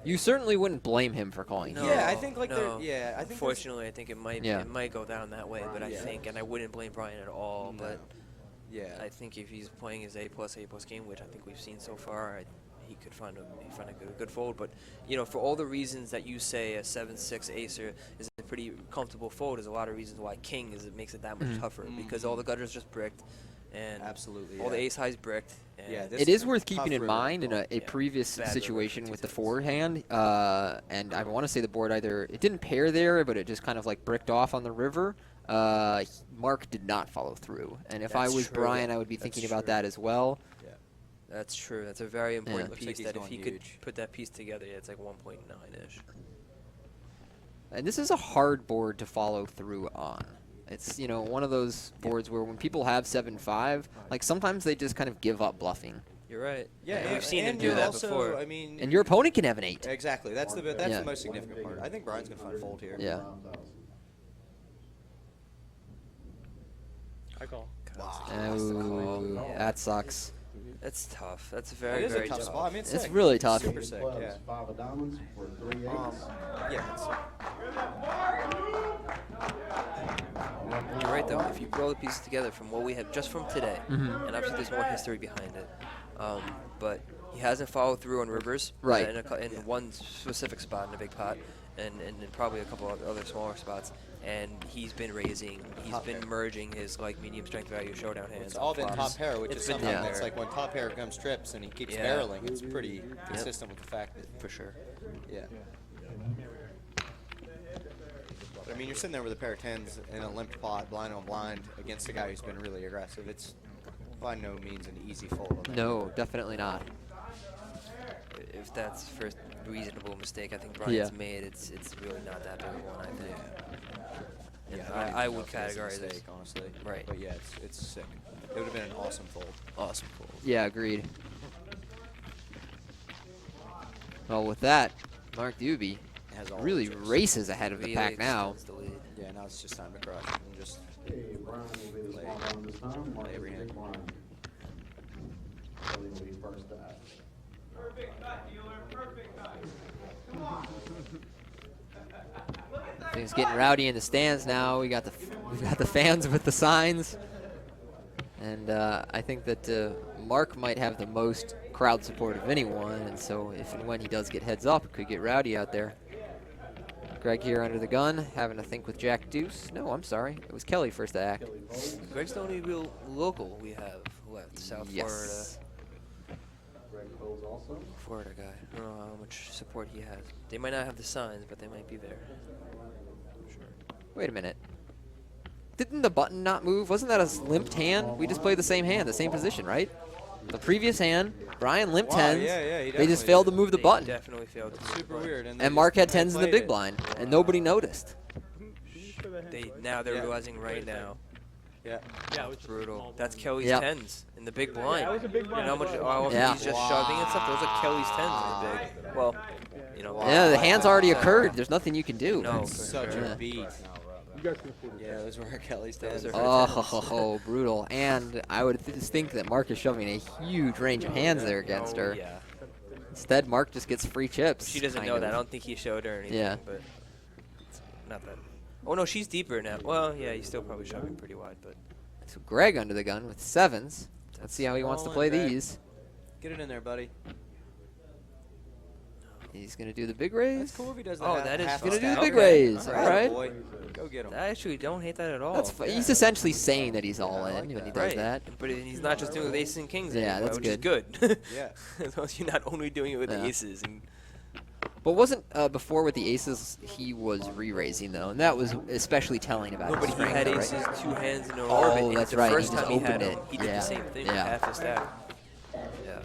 You certainly wouldn't blame him for calling. No, here. yeah, I think like no. I think Unfortunately, I think it might go down that way, but I Yeah. think, and I wouldn't blame Brian at all, but yeah, I think if he's playing his A+ game, which I think we've seen so far, he could find a good fold. But you know, for all the reasons that you say a 7-6 acer is a pretty comfortable fold, there's a lot of reasons why king makes it that much tougher because all the gutters just bricked, and absolutely, all the ace highs bricked. And Yeah, this It is is a worth tough keeping in river mind to in a call. previous Bad river situation for with the 2 forward hand, and I want to say the board either it didn't pair there, but it just kind of like bricked off on the river. Mark did not follow through, and if I That's was true. Brian, I would be That's thinking about true. that as well. That's true. That's a very important Looks like piece he's that if going he could huge. put that piece together, it's like 1.9-ish. And this is a hard board to follow through on. It's, you know, one of those boards where when people have 7-5, like sometimes they just kind of give up bluffing. You're right. Yeah, and and we've seen him and do you're that also, before. I mean, And your opponent can have an 8. exactly. That's the Yeah. the most significant part. I think Brian's gonna find a fold here. Yeah. I call. Oh, that sucks. That's tough. That's It very, is a very tough tough. spot. I mean, it's It's sick. really tough. Super sick, Clubs, yeah. 5 of diamonds for 3 eights. Yeah, it's You're right though. If you put all the pieces together from what we have just from today, Mhm. and obviously there's more history behind it, but he hasn't followed through on rivers, Right. In one specific spot in a big pot, and probably a couple of other smaller spots. And he's been raising, he's Top been pair. merging his like medium strength value showdown hands. It's all been on top flops. pair, which It's is been something top that's pair. like when top pair comes trips and he keeps Yeah. barreling, it's pretty consistent with the fact that, for sure. yeah. But I mean, you're sitting there with a pair of tens in a limped pot, blind on blind, against a guy who's been really aggressive. It's by no means an easy fold. on that. No, definitely not. If that's the first reasonable mistake I think Brian's Yeah. made, it's really not that big of one, I think. And Yeah, I don't would even know if it's a categorize mistake, this. honestly. Right. But yeah, it's sick. It would have been an awesome fold. Awesome fold. Yeah, agreed. Well, with that, Mark Dube Has all the really chips. races ahead of the Really pack now. extends the lead. Yeah, now it's just time to crush and just Okay, Brian will be the small blind this time. Mark Every is the hand. big blind. Kelly will be first to act. Things getting rowdy in the stands now. We've got the fans with the signs, and I think that Mark might have the most crowd support of anyone. And so, if and when he does get heads up, it could get rowdy out there. Greg here under the gun, having to think with Jack Deuce. No, I'm sorry, it was Kelly first to act. Kelly folds. Greg's the only real local we have left. South Yes. Greg folds also. Florida guy. I don't know how much support he has. They might not have the signs, but they might be there. Wait a minute. Didn't the button not move? Wasn't that a limped hand? We just played the same hand, the same position, right? The previous hand, Brian limped Wow, tens. yeah, yeah, he They just definitely failed did. to move the They button. definitely failed to move the super button. weird. They And Mark had just tens in the played big it. blind, and nobody noticed. Now they're Yeah. realizing right now. Yeah. That's brutal. That's Kelly's Yep. tens in the big blind. that was a big You blind. know how much how often Yeah. he's just shoving and stuff? Those are Kelly's tens in the big. Well, you know. Yeah, the hand's already occurred. There's nothing you can do. No. It's such Yeah. a beat. You guys can afford it. Yeah, those were Kelly's Those tens. are her Oh, brutal. And I would just think that Mark is shoving a huge range of hands there against her. Yeah. Instead, Mark just gets free chips. She doesn't kind know of. that. I don't think he showed her anything. Yeah. But it's not that. Oh no, she's deeper now. Well, yeah, he's still probably shoving pretty wide, but So Greg under the gun with sevens. Let's see how he wants to Rolling, play Greg. these. Get it in there, buddy. He's going to do the big raise. That's cool if he does that. Oh, that is half fun. a Gonna do the stack. big Okay. raise. All Atta right. boy. Go get him. I actually don't hate that at all. That's He's essentially saying that he's all I in like when he that. does Right. that. But he's not just doing it with aces and kings Yeah, anymore, that's which is good. Yeah. As long as you're not only doing it with Yeah. the aces. And But wasn't before with the aces he was re-raising though, and that was especially telling about no, his but he strength, had right? aces, two hands in an Oh, orbit. and that's the right, he first just time he had opened them, it. he did Yeah. the same thing Yeah. with half the stack. Yeah.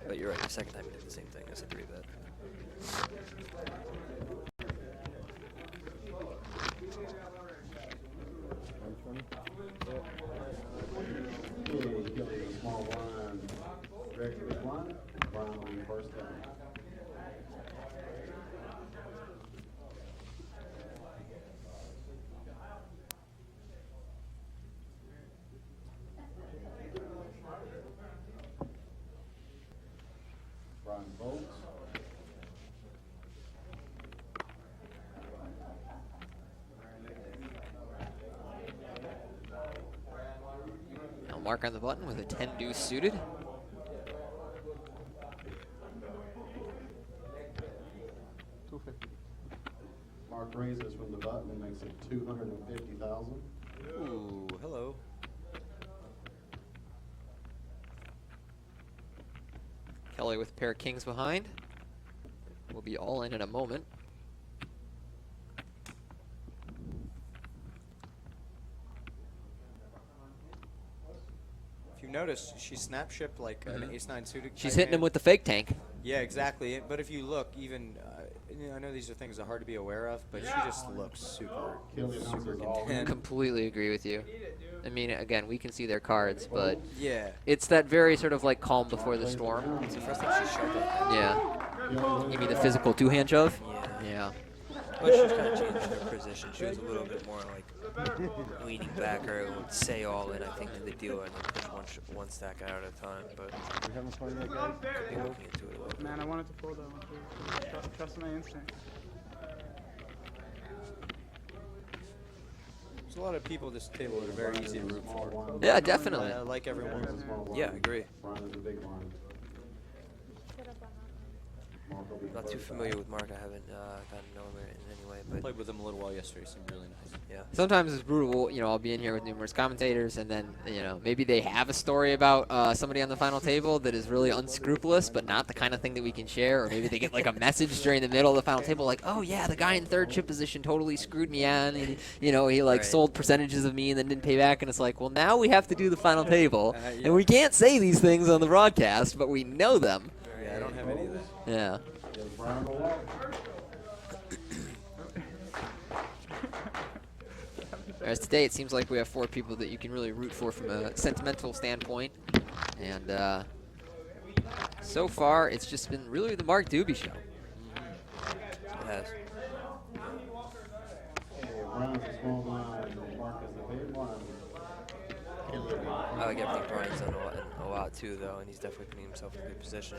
But you're right. The second time he did the same thing. I was agree with that. Okay, Kelly the small blind. Greg the big blind. Brian will be first to act. Brian folds. Now Mark on the button with a 10 deuce suited. Mark raises from the button and makes it 250,000. Ooh, hello. Kelly with a pair of kings behind. Will be all in a moment. If you notice, she snap shipped like an ace-9 suited. She's type hitting him hand. with the fake tank. Yeah, exactly. But if you look, even you know, I know these are things that are hard to be aware of, but she just looks super, Kelly super announces all in. content. Completely agree with you. I mean, again, we can see their cards, but Yeah. it's that very sort of like calm before the storm. It's the first time she shoved that. Yeah. You mean the physical two-hand shove? Yeah. Yeah. Well, she's kind of changed her position. She was a little bit more like leaning back or would say all in, I think, to the dealer and then push one stack out at a time. But You having fun yet, guys? could be looking into it a little bit. Man, I wanted to fold that one too. Trust my instinct. There's a lot of people at this table that are very easy to root for. Yeah, definitely. I like everyone. Yeah, I agree. Brian is a big blind. Mark will be Not too first familiar stack. with Mark. I haven't gotten to know him in any way, but Played with him a little while yesterday. Seemed really nice. yeah. Sometimes it's brutal. I'll be in here with numerous commentators, and then maybe they have a story about somebody on the final table that is really unscrupulous, but not the kind of thing that we can share. Or maybe they get like a message during the middle of the final table, like, "Oh yeah, the guy in third chip position totally screwed me on. And, he like Right. sold percentages of me and then didn't pay back." And it's like, well, now we have to do the final table, Yeah. and we can't say these things on the broadcast, but we know them. Yeah, I don't have any of that. Yeah. Does Brian go out? Whereas today, it seems like we have 4 people that you can really root for from a sentimental standpoint. And so far, it's just been really the Mark Dube show. It has. Okay, Brian's a small blind, and Mark is a big blind. I like everything Brian's done a lot too, though, and he's definitely putting himself in a good position.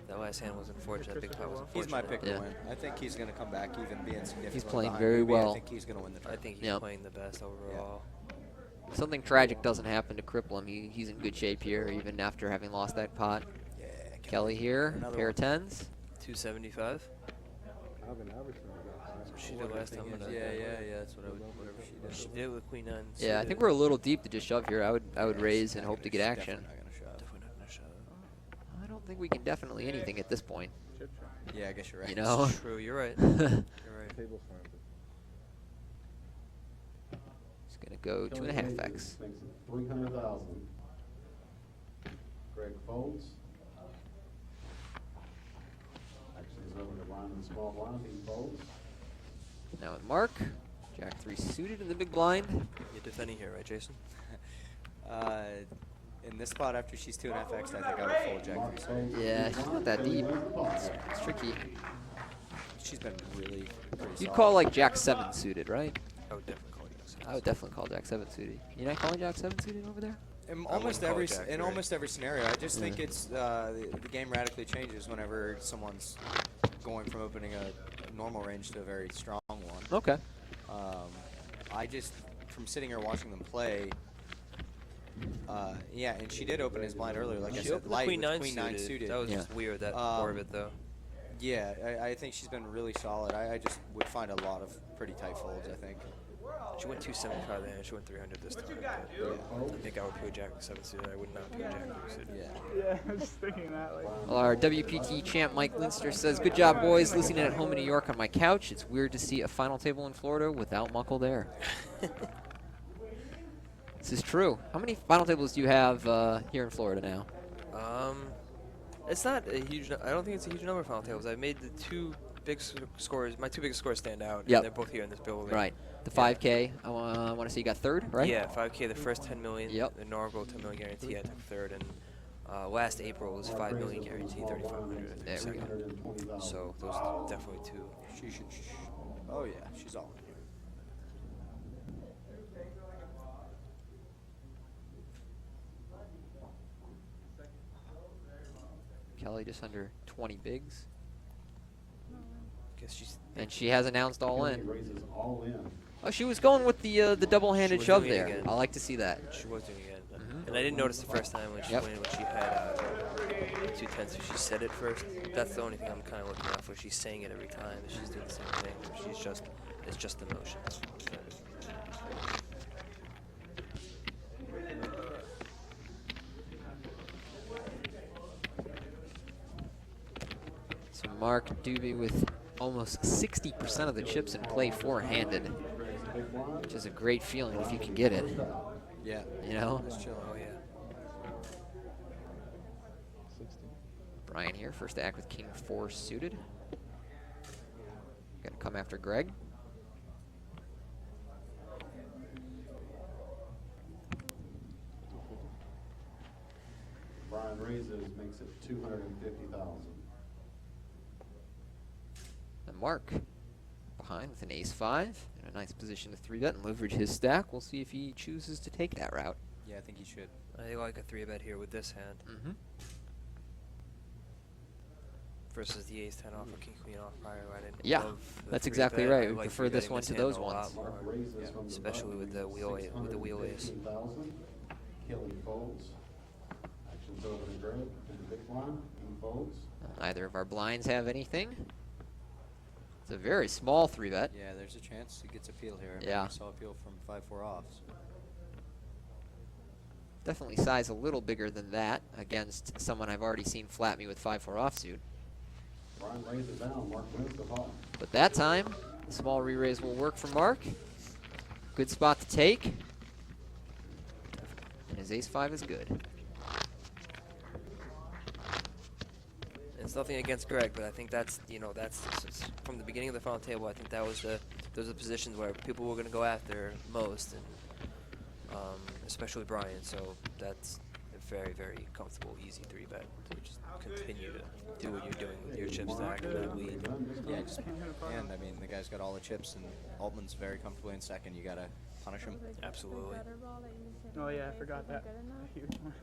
That last hand was unfortunate. That big pot was unfortunate. He's my pick Yeah. to win. I think he's going to come back, even being significant. He's playing behind very Dube. well. I think he's going to win the I tournament. think he's Yep. playing the best overall. Something tragic doesn't happen to cripple him. He's in good shape here, even after having lost that pot. Yeah, Kelly here, Another pair one. of 10s. 275. Alvin Iverson. That's what she did last time. with Yeah, that. that's what I would, whatever she did. She did with Queen 9. Yeah, I think we're a little deep to just shove here. I would raise and hope to get action. Definitely not gonna shove. Definitely not gonna shove. I don't think we can definitely anything at this point. Yeah, I guess you're right. You know? True, you're right. He's You're right. Table slammed it. gonna go 2.5x. Thinks of 300,000. Greg folds. Actually, he's over to Brian in the small blind. He folds. Now with Mark, Jack 3 suited in the big blind. You're defending here, right, Jason? In this spot, after she's 2.5x, I think I would fold Jack Mark 3. folds. Yeah, she's not that deep. It's tricky. She's been really pretty You'd solid. call like Jack 7 suited, right? I would definitely call you. I would definitely call Jack 7 suited. You're not calling Jack 7 suited over there? In I almost wouldn't call every it Jack in three. almost every scenario, I just think it's the game radically changes whenever someone's going from opening a normal range to a very strong one. Okay. I just, from sitting here watching them play, yeah, and she did open his blind earlier, like I She said, opened the light Queen with 9 Queen 9 suited. That was Yeah. just weird, that part of it, though. Yeah, I think she's been really solid. I just would find a lot of pretty tight folds, I think. She went 275 there, and she went 300 this time. But I think I would put Jack 7 suited. I would not put Jack 3 suited. Yeah. Yeah, I'm just thinking that. Like, Well, our WPT champ Mike Linster says, "Good job, boys. Listening at home in New York on my couch. It's weird to see a final table in Florida without Muckle there." This is true. How many final tables do you have here in Florida now? It's not a huge. I don't think it's a huge number of final tables. I made the two big scores. My two biggest scores stand out. Yep. And they're both here in this building. Right. The 5K, I want to say you got third, right? Yeah, 5K, the first 10 million. Yep. The inaugural 10 million guarantee, I took third, and last April was 5 million guarantee, 3,500. I There think we go. second. 120,000. So those are definitely two. She should. Oh yeah, she's all in here. Kelly just under 20 bigs. Guess she's. And she has announced all Kelly in. raises all in. Oh, she was going with the double-handed She was shove doing it there. again. I like to see that. She was doing it again. Mhm. And I didn't notice the first time when she Yep. went, when she had 210s. So she said it first. That's the only thing I'm kind of looking out for. She's saying it every time. She's doing the same thing. Or she's just. It's just the motion. So Mark Dube with almost 60% of the chips in play four-handed, Big blind. which is a great feeling if you can get it. Yeah. You know? Just chilling. Oh yeah. 60. Brian here, first to act with King 4 suited. Gonna come after Greg. Brian raises, makes it 250,000. And Mark behind with an ace-5 in a nice position to 3-bet and leverage his stack. We'll see if he chooses to take that route. Yeah, I think he should. I like a 3-bet here with this hand Mm-hmm. versus the ace-10 off or king-queen off prior. I didn't Yeah, love the that's 3 exactly bet. right. I We like prefer this 3-betting one to hand those a lot ones. more, Raises from the especially with the wheel ace. 616,000. Kelly folds. Actions over to Greg to the big blind. He folds. Neither of our blinds have anything. It's a very small 3-bet. Yeah, there's a chance he gets appeal here. I Yeah. mean, we saw appeal from 5-4 offs. Definitely size a little bigger than that against someone I've already seen flat me with 5-4 offsuit. Brian lays it down. Mark wins the pot. But that time, the small re-raise will work for Mark. Good spot to take. And his ace-5 is good. It's nothing against Greg, but I think that's from the beginning of the final table. I think that was those are the positions where people were going to go after most, and especially Brian. So that's a very, very comfortable, easy 3-bet. So just continue to do what you're doing with your chip stack and that lead. Yeah, just and I mean the guy's got all the chips, and Altman's very comfortably in second. You gotta punish him. Absolutely. Oh yeah, I forgot that. A huge one.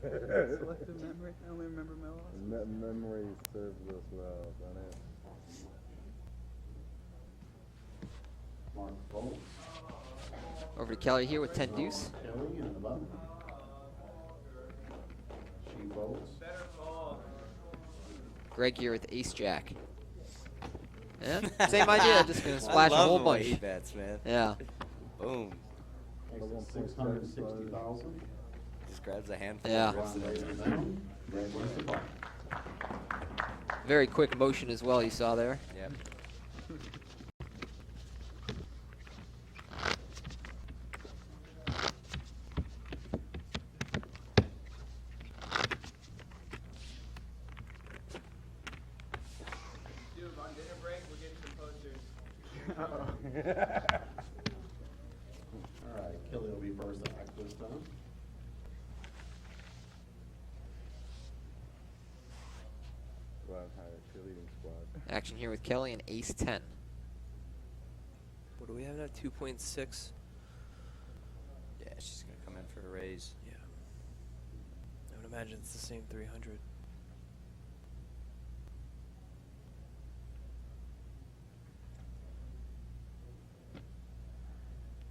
Selective memory. I only remember Melos. Memory serves us well, doesn't it? Mark folds. Over to Kelly here with 10 deuce. Kelly in the button. She folds. Greg here with ace-jack. Yeah, same idea, just going to splash a whole the way bunch. he bets, man. Yeah. Boom. Ace 660,000. Just grabs a handful. Yeah. And rips Brian it lays over. it down. Greg wins the pot. Very quick motion as well, you saw there. Yep. All right, Kelly will be first to act this time. Squad hire, cheerleading squad. Action here with Kelly and ace-10. What do we have now? 2.6. Yeah, she's gonna come in for a raise. Yeah. I would imagine it's the same 300.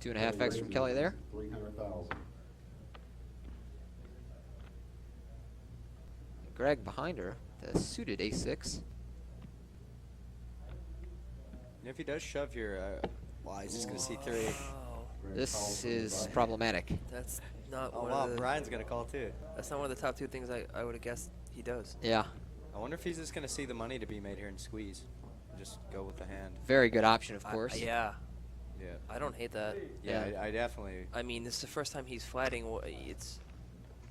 Two and a half X from Kelly there. 300,000. Greg behind her, the suited ace-6. And if he does shove here, wow, he's just gonna see 3. Wow. Greg calls This from the is button. problematic. That's not Oh one wow, of the. Brian's gonna call too. That's not one of the top 2 things I would have guessed he does. Yeah, I wonder if he's just gonna see the money to be made here and squeeze, and just go with the hand. very good option, of I- course. yeah. Yeah. I don't hate that. Yeah, Yeah. I definitely. I mean, this is the first time he's flatting. It's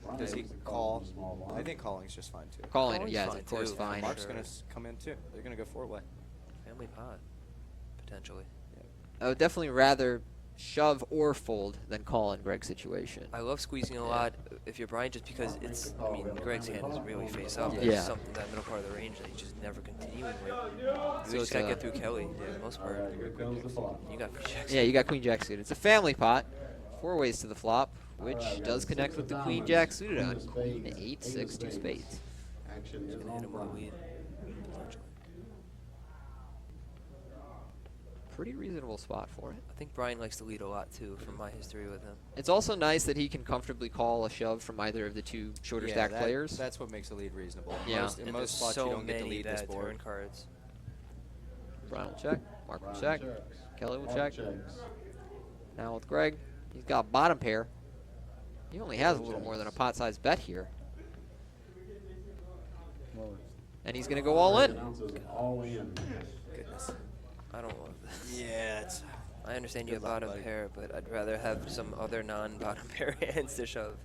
Brian Does he makes a call? from the small blind. I think calling's just fine too. Calling, Calling's yes, fine of course, too. fine. Mark's Sure. gonna come in too. They're gonna go 4-way. family pot, potentially. I would definitely rather shove or fold than call in Greg's situation. I love squeezing a lot if you're Brian, just because it's. I mean, Greg's hand is really face up. Yeah. There's something that middle part of the range that he's just never continuing with. You So just it's gotta a- get through Kelly for the most All part. right, here comes the flop. You got free checks. Yeah, you got queen jack suited. It's a family pot. 4 ways to the flop, which All right, we got does the connect six with of the queen diamonds, jack suited queen on of spades, an 8, eight of 6, 2 spades. spades. Action is Gonna hit on him with a Brian. lead, potentially. Pretty reasonable spot for it. I think Brian likes to lead a lot too, from my history with him. It's also nice that he can comfortably call a shove from either of the 2 shorter Yeah, stack that- players. That's what makes a lead reasonable. Yeah. Most, in And most there's spots so you don't get to many lead this bad board. turn cards. Brian will check. Mark will Brian check. checks. Kelly will Mark check. checks. Now with Greg, he's got bottom pair. He only has a little more than a pot-sized bet here. And he's going to go all Greg in. announces all in. Goodness. I don't love this. Yeah, it's. I understand you Good have luck, bottom buddy. pair, but I'd rather have some other non-bottom pair hands to shove.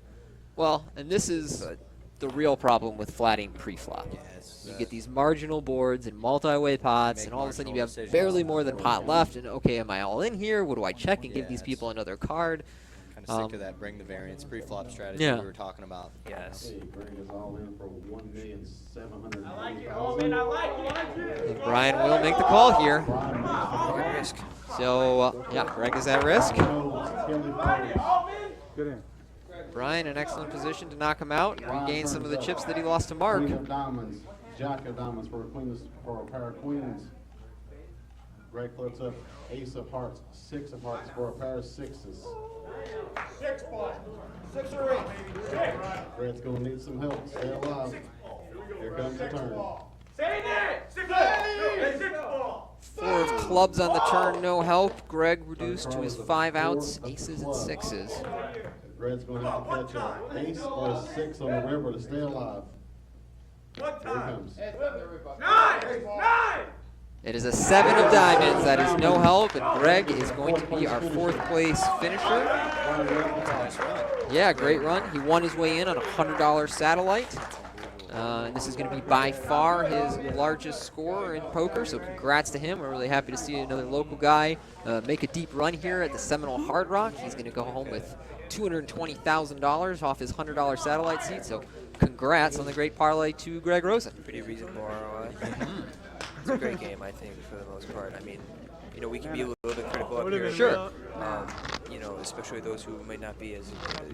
Well, and this is But the real problem with flatting pre-flop. Yeah, it's, You get these marginal boards and multi-way pots, Make and all of a sudden you marginal have decisions. barely more than pot left, and okay, am I all in here? What do I check and give Yeah, these it's- people another card? kind kind of sick of that bring the variance pre-flop strategy Yeah. we were talking about. Yes. Okay, Greg is all in for 1,780,000. And Brian will make the call here. Brian Good risk. So, yeah, Greg is at risk. folds, Kelly folds. Good in. Brian in excellent position to knock him out and regain some of the chips that he lost to Mark. Queen of diamonds, jack of diamonds for a pair of queens. Greg floats up ace of hearts, 6 of hearts for a pair of sixes. 6 ball. 6 or 8, baby. 6. Greg's gonna need some help. Stay alive. Here comes the turn. Stay there. 6 ball. 6 ball. 4 of clubs on the turn, no help. Greg reduced to his 5 outs, aces and sixes. Greg's gonna have to catch an ace or a 6 on the river to stay alive. Here it comes. 9. 9. It is a 7 of diamonds. That is no help, and Greg is going to be our 4th place finisher. Yeah, great run. He won his way in on a $100 satellite. And this is going to be by far his largest score in poker, so congrats to him. We're really happy to see another local guy make a deep run here at the Seminole Hard Rock. He's going to go home with $220,000 off his $100 satellite seat, so congrats on the great parlay to Greg Rosen. Pretty reasonable ROI. It's a great game, I think, for the most part. I mean, you know, we can be a little bit critical up here. Sure. You know, especially those who might not be as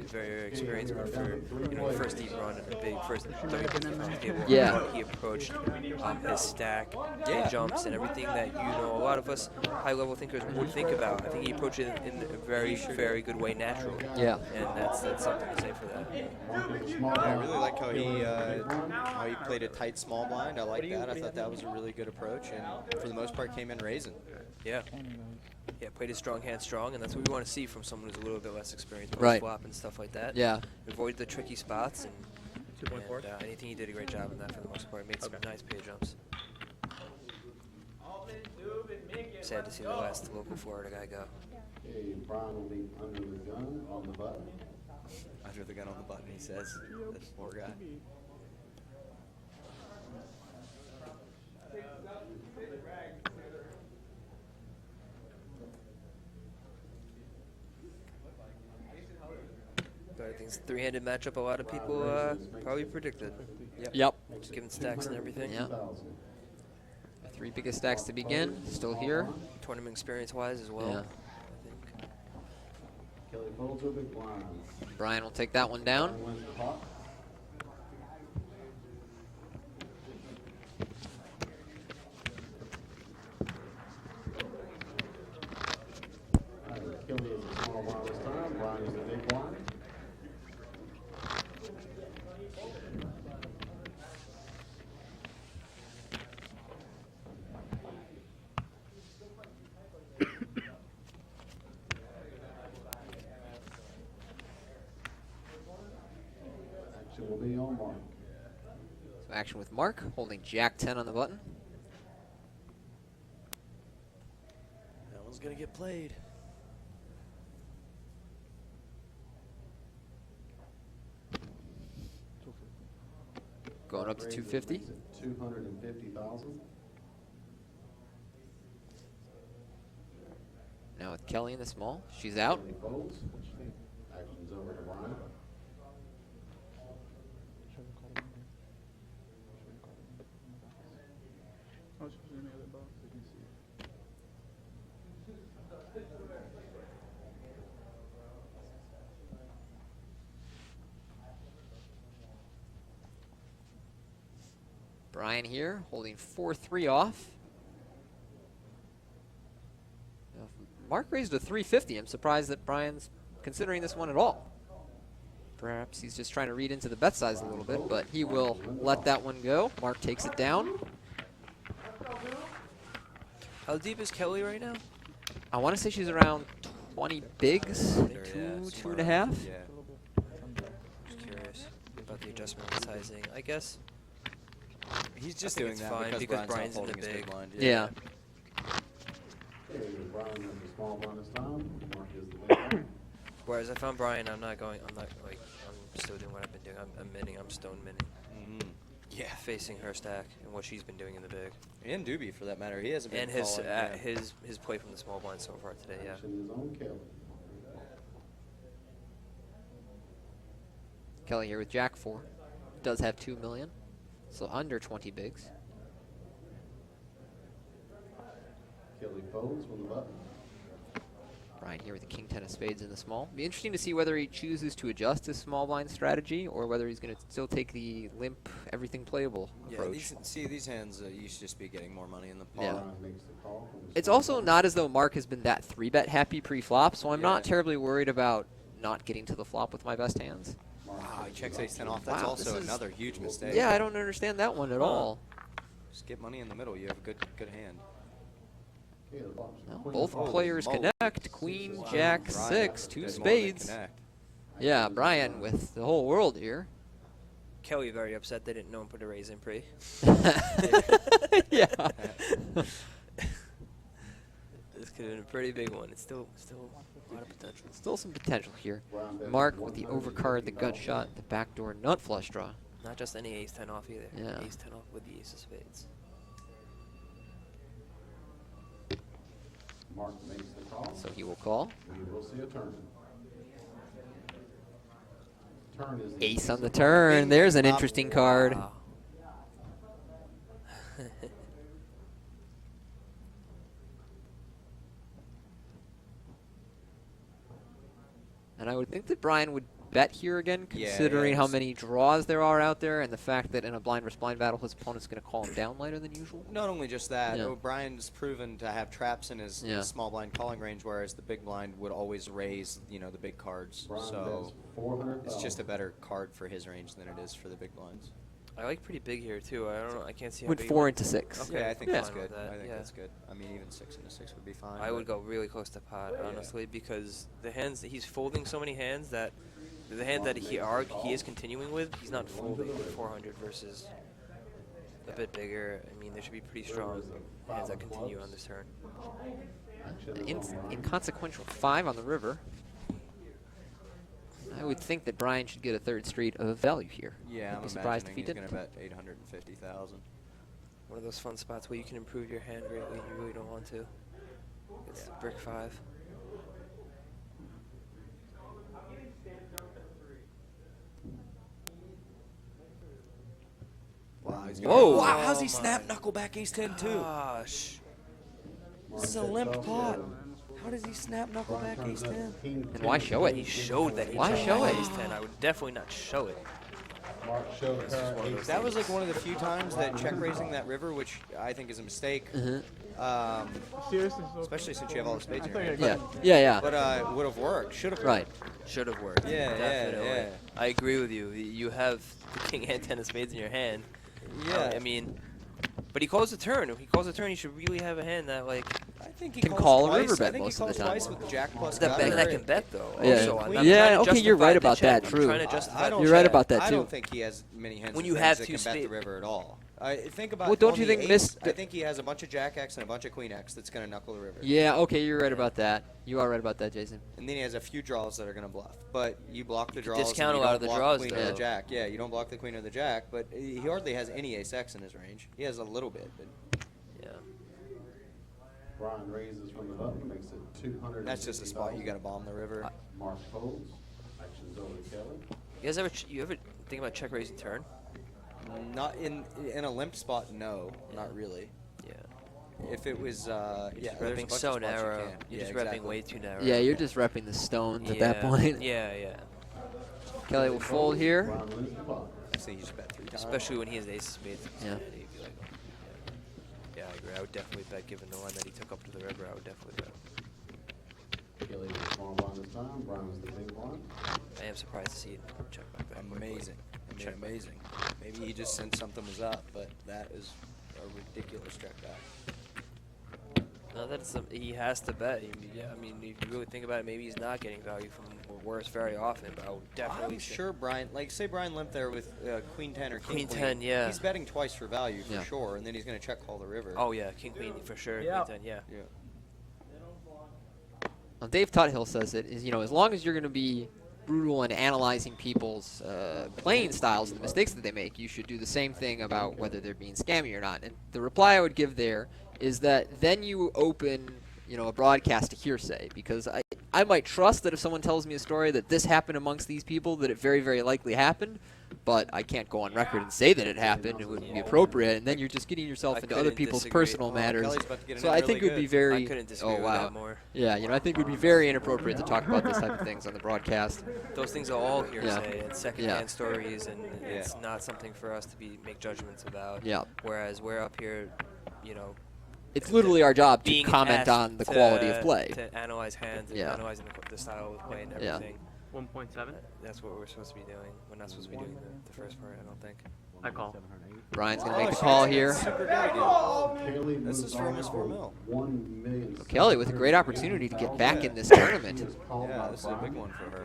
very experienced, but for, you know, the first deep run and the big first WPT table, Yeah. how he approached his stack and jumps and everything that, you know, a lot of us high-level thinkers would think about. I think he approached it in a very, very good way naturally. Yeah. And that's something to say for that. I really like how he played a tight small blind. I like that. I thought that was a really good approach, and for the most part came in raising. Yeah. Yeah, played his strong hand strong, and that's what we want to see from someone who's a little bit less experienced Right. post-flop and stuff like that. Yeah. Avoid the tricky spots, and I think he did a great job in that for the most part. Made some nice pay jumps. Sad to see the last local Florida guy go. Okay, Brian will be under the gun on the button. Under the gun on the button, he says. That poor guy. But I think it's a three-handed matchup a lot of people probably predicted. Yep. Just given stacks and everything. Yeah. The 3 biggest stacks to begin, still here. Tournament experience-wise as well. Yeah. I think. Kelly folds with big blind. Brian will take that one down. Brian wins the pot. Kelly is a small blind this time. Brian is the big blind. Action will be on Mark. So action with Mark, holding Jack 10 on the button. That one's going to get played. Going up to 250. 250,000. Now with Kelly in the small, she's out. Kelly folds. Action's over to Brian. Oh, it's in the other box. Brian here, holding 4-3 off. Now, Mark raised a 350. I'm surprised that Brian's considering this one at all. Perhaps he's just trying to read into the bet size a little bit, but he will let that one go. Mark takes it down. How deep is Kelly right now? I want to say she's around 20 bigs, Yeah, two somewhere and a half. around- Yeah. Just curious about the adjustment and sizing. I guess. He's just think doing it's that fine because, because Brian's Brian's in not the folding his big big. blind. Yeah. Okay, Brian is the small blind this time. Mark is the big blind. Whereas I found Brian, I'm not I'm still doing what I've been doing. I'm minning, I'm stone minning. Mhm. Yeah. Facing her stack and what she's been doing in the big. And Dube, for that matter. He hasn't been And his calling, yeah. his play from the small blind so far today, yeah. Action is on Kelly. Kelly here with Jack 4. Does have 2 million, so under 20 bigs. Kelly folds from the button. Brian here with the King 10 of spades in the small. Be interesting to see whether he chooses to adjust his small blind strategy or whether he's going to still take the limp, everything playable approach. These hands, you should just be getting more money in the pot. Yeah. Brian makes the call from the It's small also blind. not as though Mark has been that 3-bet happy pre-flop, so I'm not Yeah. terribly worried about not getting to the flop with my best hands. Mark Wow, he takes checks the ace 10 off. That's Wow, also this is- another huge mistake. Yeah, I don't understand that one at all. Just get money in the middle. You have a good hand. Okay, the flop's Well, queen both folds. players Multi. connect. Queen, Jack, Brian 6, 2 does more than spades. connect. Yeah, Brian with the whole world here. Kelly very upset they didn't know him put a raise in pre. Yeah. This could have been a pretty big one. It's still a lot of potential. Still some potential here. Brian bets Mark with the $150. overcard, the gut shot, the backdoor nut flush draw. Not just any ace 10 off either. Yeah. Ace 10 off with the ace of spades. Mark makes the call. So he will call. We will see a turn. Turn is the Ace on the turn. There's an interesting card. Wow. And I would think that Brian would bet here again, Yeah, considering yeah, how it's- many draws there are out there and the fact that in a blind versus blind battle, his opponent's going to call him down later than usual. Not only just that, Yeah. O'Brien's proven to have traps in his Yeah. small blind calling range, whereas the big blind would always raise, the big cards. Brian So bets 400. it's just a better card for his range than it is for the big blinds. I like pretty big here too. I don't know. I can't see how Went big. 4 into 6. Okay. Yeah, I think Yeah. that's Fine with good. that, I think yeah. that's good. I mean, even 6 into 6 would be fine. I would but- go really close to pot, honestly, because the hands he's folding so many hands that the hand that he is continuing with, he's not folding with 400 versus a bit bigger. I mean, there should be pretty strong hands that continue on this turn. Inconsequential 5 on the river. I would think that Brian should get a third street of value here. Yeah, I'd I'm be surprised if imagining he he's didn't. going to bet 850,000. One of those fun spots where you can improve your hand greatly and you really don't want to. It's brick 5. Wow, he's Whoa. Wow, how's he Oh snap my knuckle back ace 10 too? Gosh. This is a limp pot. How does he snap knuckle back ace 10? And why show it? He showed that he Why checked show back it? ace 10. I would definitely not show it. Mark showed her ace. That was like one of the few times that check raising that river, which I think is a mistake. Seriously? So Especially since you have all the spades I in your think hand. Yeah. But would have worked. Should have Right. Should have worked. Yeah, Definitely. yeah. I agree with you. You have the king and 10 of spades in your hand. Yeah. I mean, but he calls the turn. If he calls the turn, he should really have a hand that, like, I think he Can calls call a twice. river bet I think most he of the calls time. twice with Jack plus that, gutter. that can bet, though. Yeah. Also, I'm not Yeah, trying to okay, you're justify right the about check. that, I'm true. trying to justify I the don't You're right check. about that, I don't too. think he has many hands When with you things have that two can bet the spade- river at all. Think about Well, don't on you the think ace, Mr. I think he has a bunch of Jack X and a bunch of Queen X that's going to knuckle the river. Yeah, okay, you're right about that. You are right about that, Jason. And then he has a few draws that are going to bluff. But you block the draws. discount and a you lot don't of the block draws, Queen or though. the Jack. Yeah, you don't block the Queen or the Jack. But he hardly has any Ace X in his range. He has a little bit, but Yeah. Brian raises from the button, makes it 200. that's just a spot you got to bomb the river. Mark folds. Actions over to Kelly. You guys ever think about check raising turn? Not in a limp spot. No, not really. Yeah. If it was, You're yeah, just there's a repping bunch of so spots you narrow. can. You're Yeah, just exactly. repping way too narrow. Yeah, you're just repping the stones at that Yeah. point. Yeah. Kelly will fold here. Brian wins the pot. See, he just bet 3 times. Especially when he has ace of spades. in his Yeah. hand, he'd be like, yeah, I agree. I would definitely bet, given the line that he took up to the river. I would definitely bet. Kelly was the small blind this time. Brian was the big blind. I am surprised to see it check back that quickly. Amazing. I mean, Check back. amazing. Maybe he just sensed something was up, but that is a ridiculous check back. No, that's he has to bet. I mean, if you really think about it, maybe he's not getting value from worse very often. But I would definitely. I'm sure Brian, like, say Brian limped there with Queen 10 or King Queen 10, yeah. He's betting twice for value for Yeah. sure, and then he's going to check call the river. Oh yeah, King Queen for sure. Yeah. Queen 10, yeah. Yeah. Well, Dave Tuthill says it is, as long as you're going to be brutal and analyzing people's playing styles and the mistakes that they make, you should do the same thing about whether they're being scammy or not. And the reply I would give there is that then you open, a broadcast hearsay, because I might trust that if someone tells me a story that this happened amongst these people, that it very, very likely happened, but I can't go on record and say that it happened. It wouldn't be appropriate, and then you're just getting yourself into other people's personal matters. Kelly's about to get in So it I think it really would be good. very. I couldn't disagree with that more. Yeah, I think it would be very inappropriate to talk about this type of things on the broadcast. Those things are all hearsay and secondhand Yeah. stories, and it's not something for us to make judgments about. Yeah. Whereas we're up here, It's literally our job to being comment asked on the quality of play. to analyze hands and Yeah. analyzing the style of play and Yeah. everything. 1.7. That's what we're supposed to be doing. We're not supposed to be doing the first part, I don't think. I call. Brian's going to make the call here. Super good again. Kelly This is moves for on almost for 4 mil. 1 million. Kelly with a great opportunity to get back in this tournament. He is called Yeah, by this is a big Brian. one for her.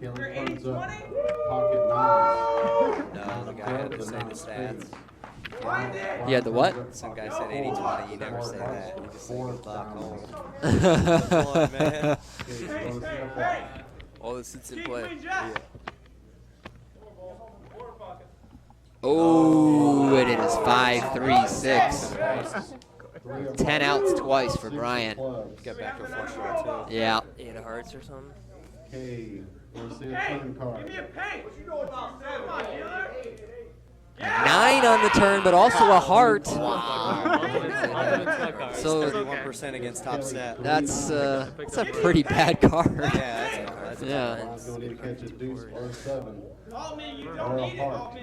Kelly turns up pocket nines. No, the guy had to say the stats. Yeah, the what? Some guy said 80-20. You never say that. You just say good luck. Oh. Come on, man. All this sits in play. Oh, and it is 5-3-6. 10 outs twice for Brian. Get back to a flush draw, too. Yeah. 8 of hearts or something. Okay, we'll see a turn card. A 9 on the turn, but also a heart. So 31% against top set. that's a pretty bad card. Yeah, that's a Yeah. Brian's gonna need to catch a deuce or a 7. Or a heart.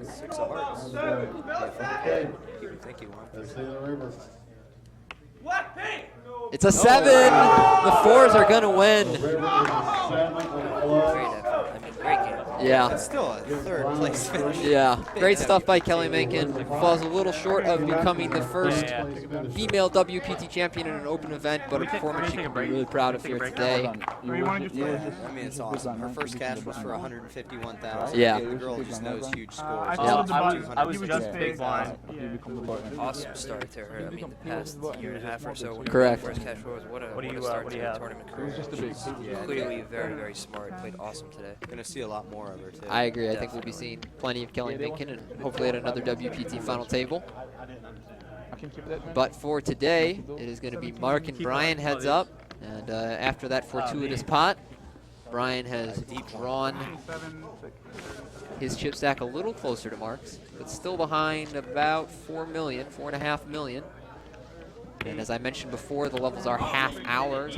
6 of hearts. Okay, Thank you, Juan. let's see the river. It's a 7. The 4s are going to The win. river is a 7 with clubs. Great effort. I mean, great game. Yeah. That's still a third place finish. Yeah. Great stuff by Kelly Minkin. Falls a little short of becoming the first female WPT champion in an open event, but a performance she can be really proud of here today. Or you want to just I mean, it's awesome. Her first cash was for 151,000. Yeah. The girl just knows huge I scores. told him I to was buy. He was just just big big blind. Awesome start to her. I mean, the past year and a half or so. When Correct. First cash was what a do you, start what do to you her have? tournament career. She's clearly very, very smart. Played awesome today. Gonna see a lot more of her, too. I agree. I think we'll be seeing plenty of Kelly Minkin and hopefully at another WPT final table. But for today, it is going to be Mark and Brian heads up. And after that fortuitous pot, Brian has drawn his chip stack a little closer to Mark's, but still behind about 4 million, 4.5 million. And as I mentioned before, the levels are half hours.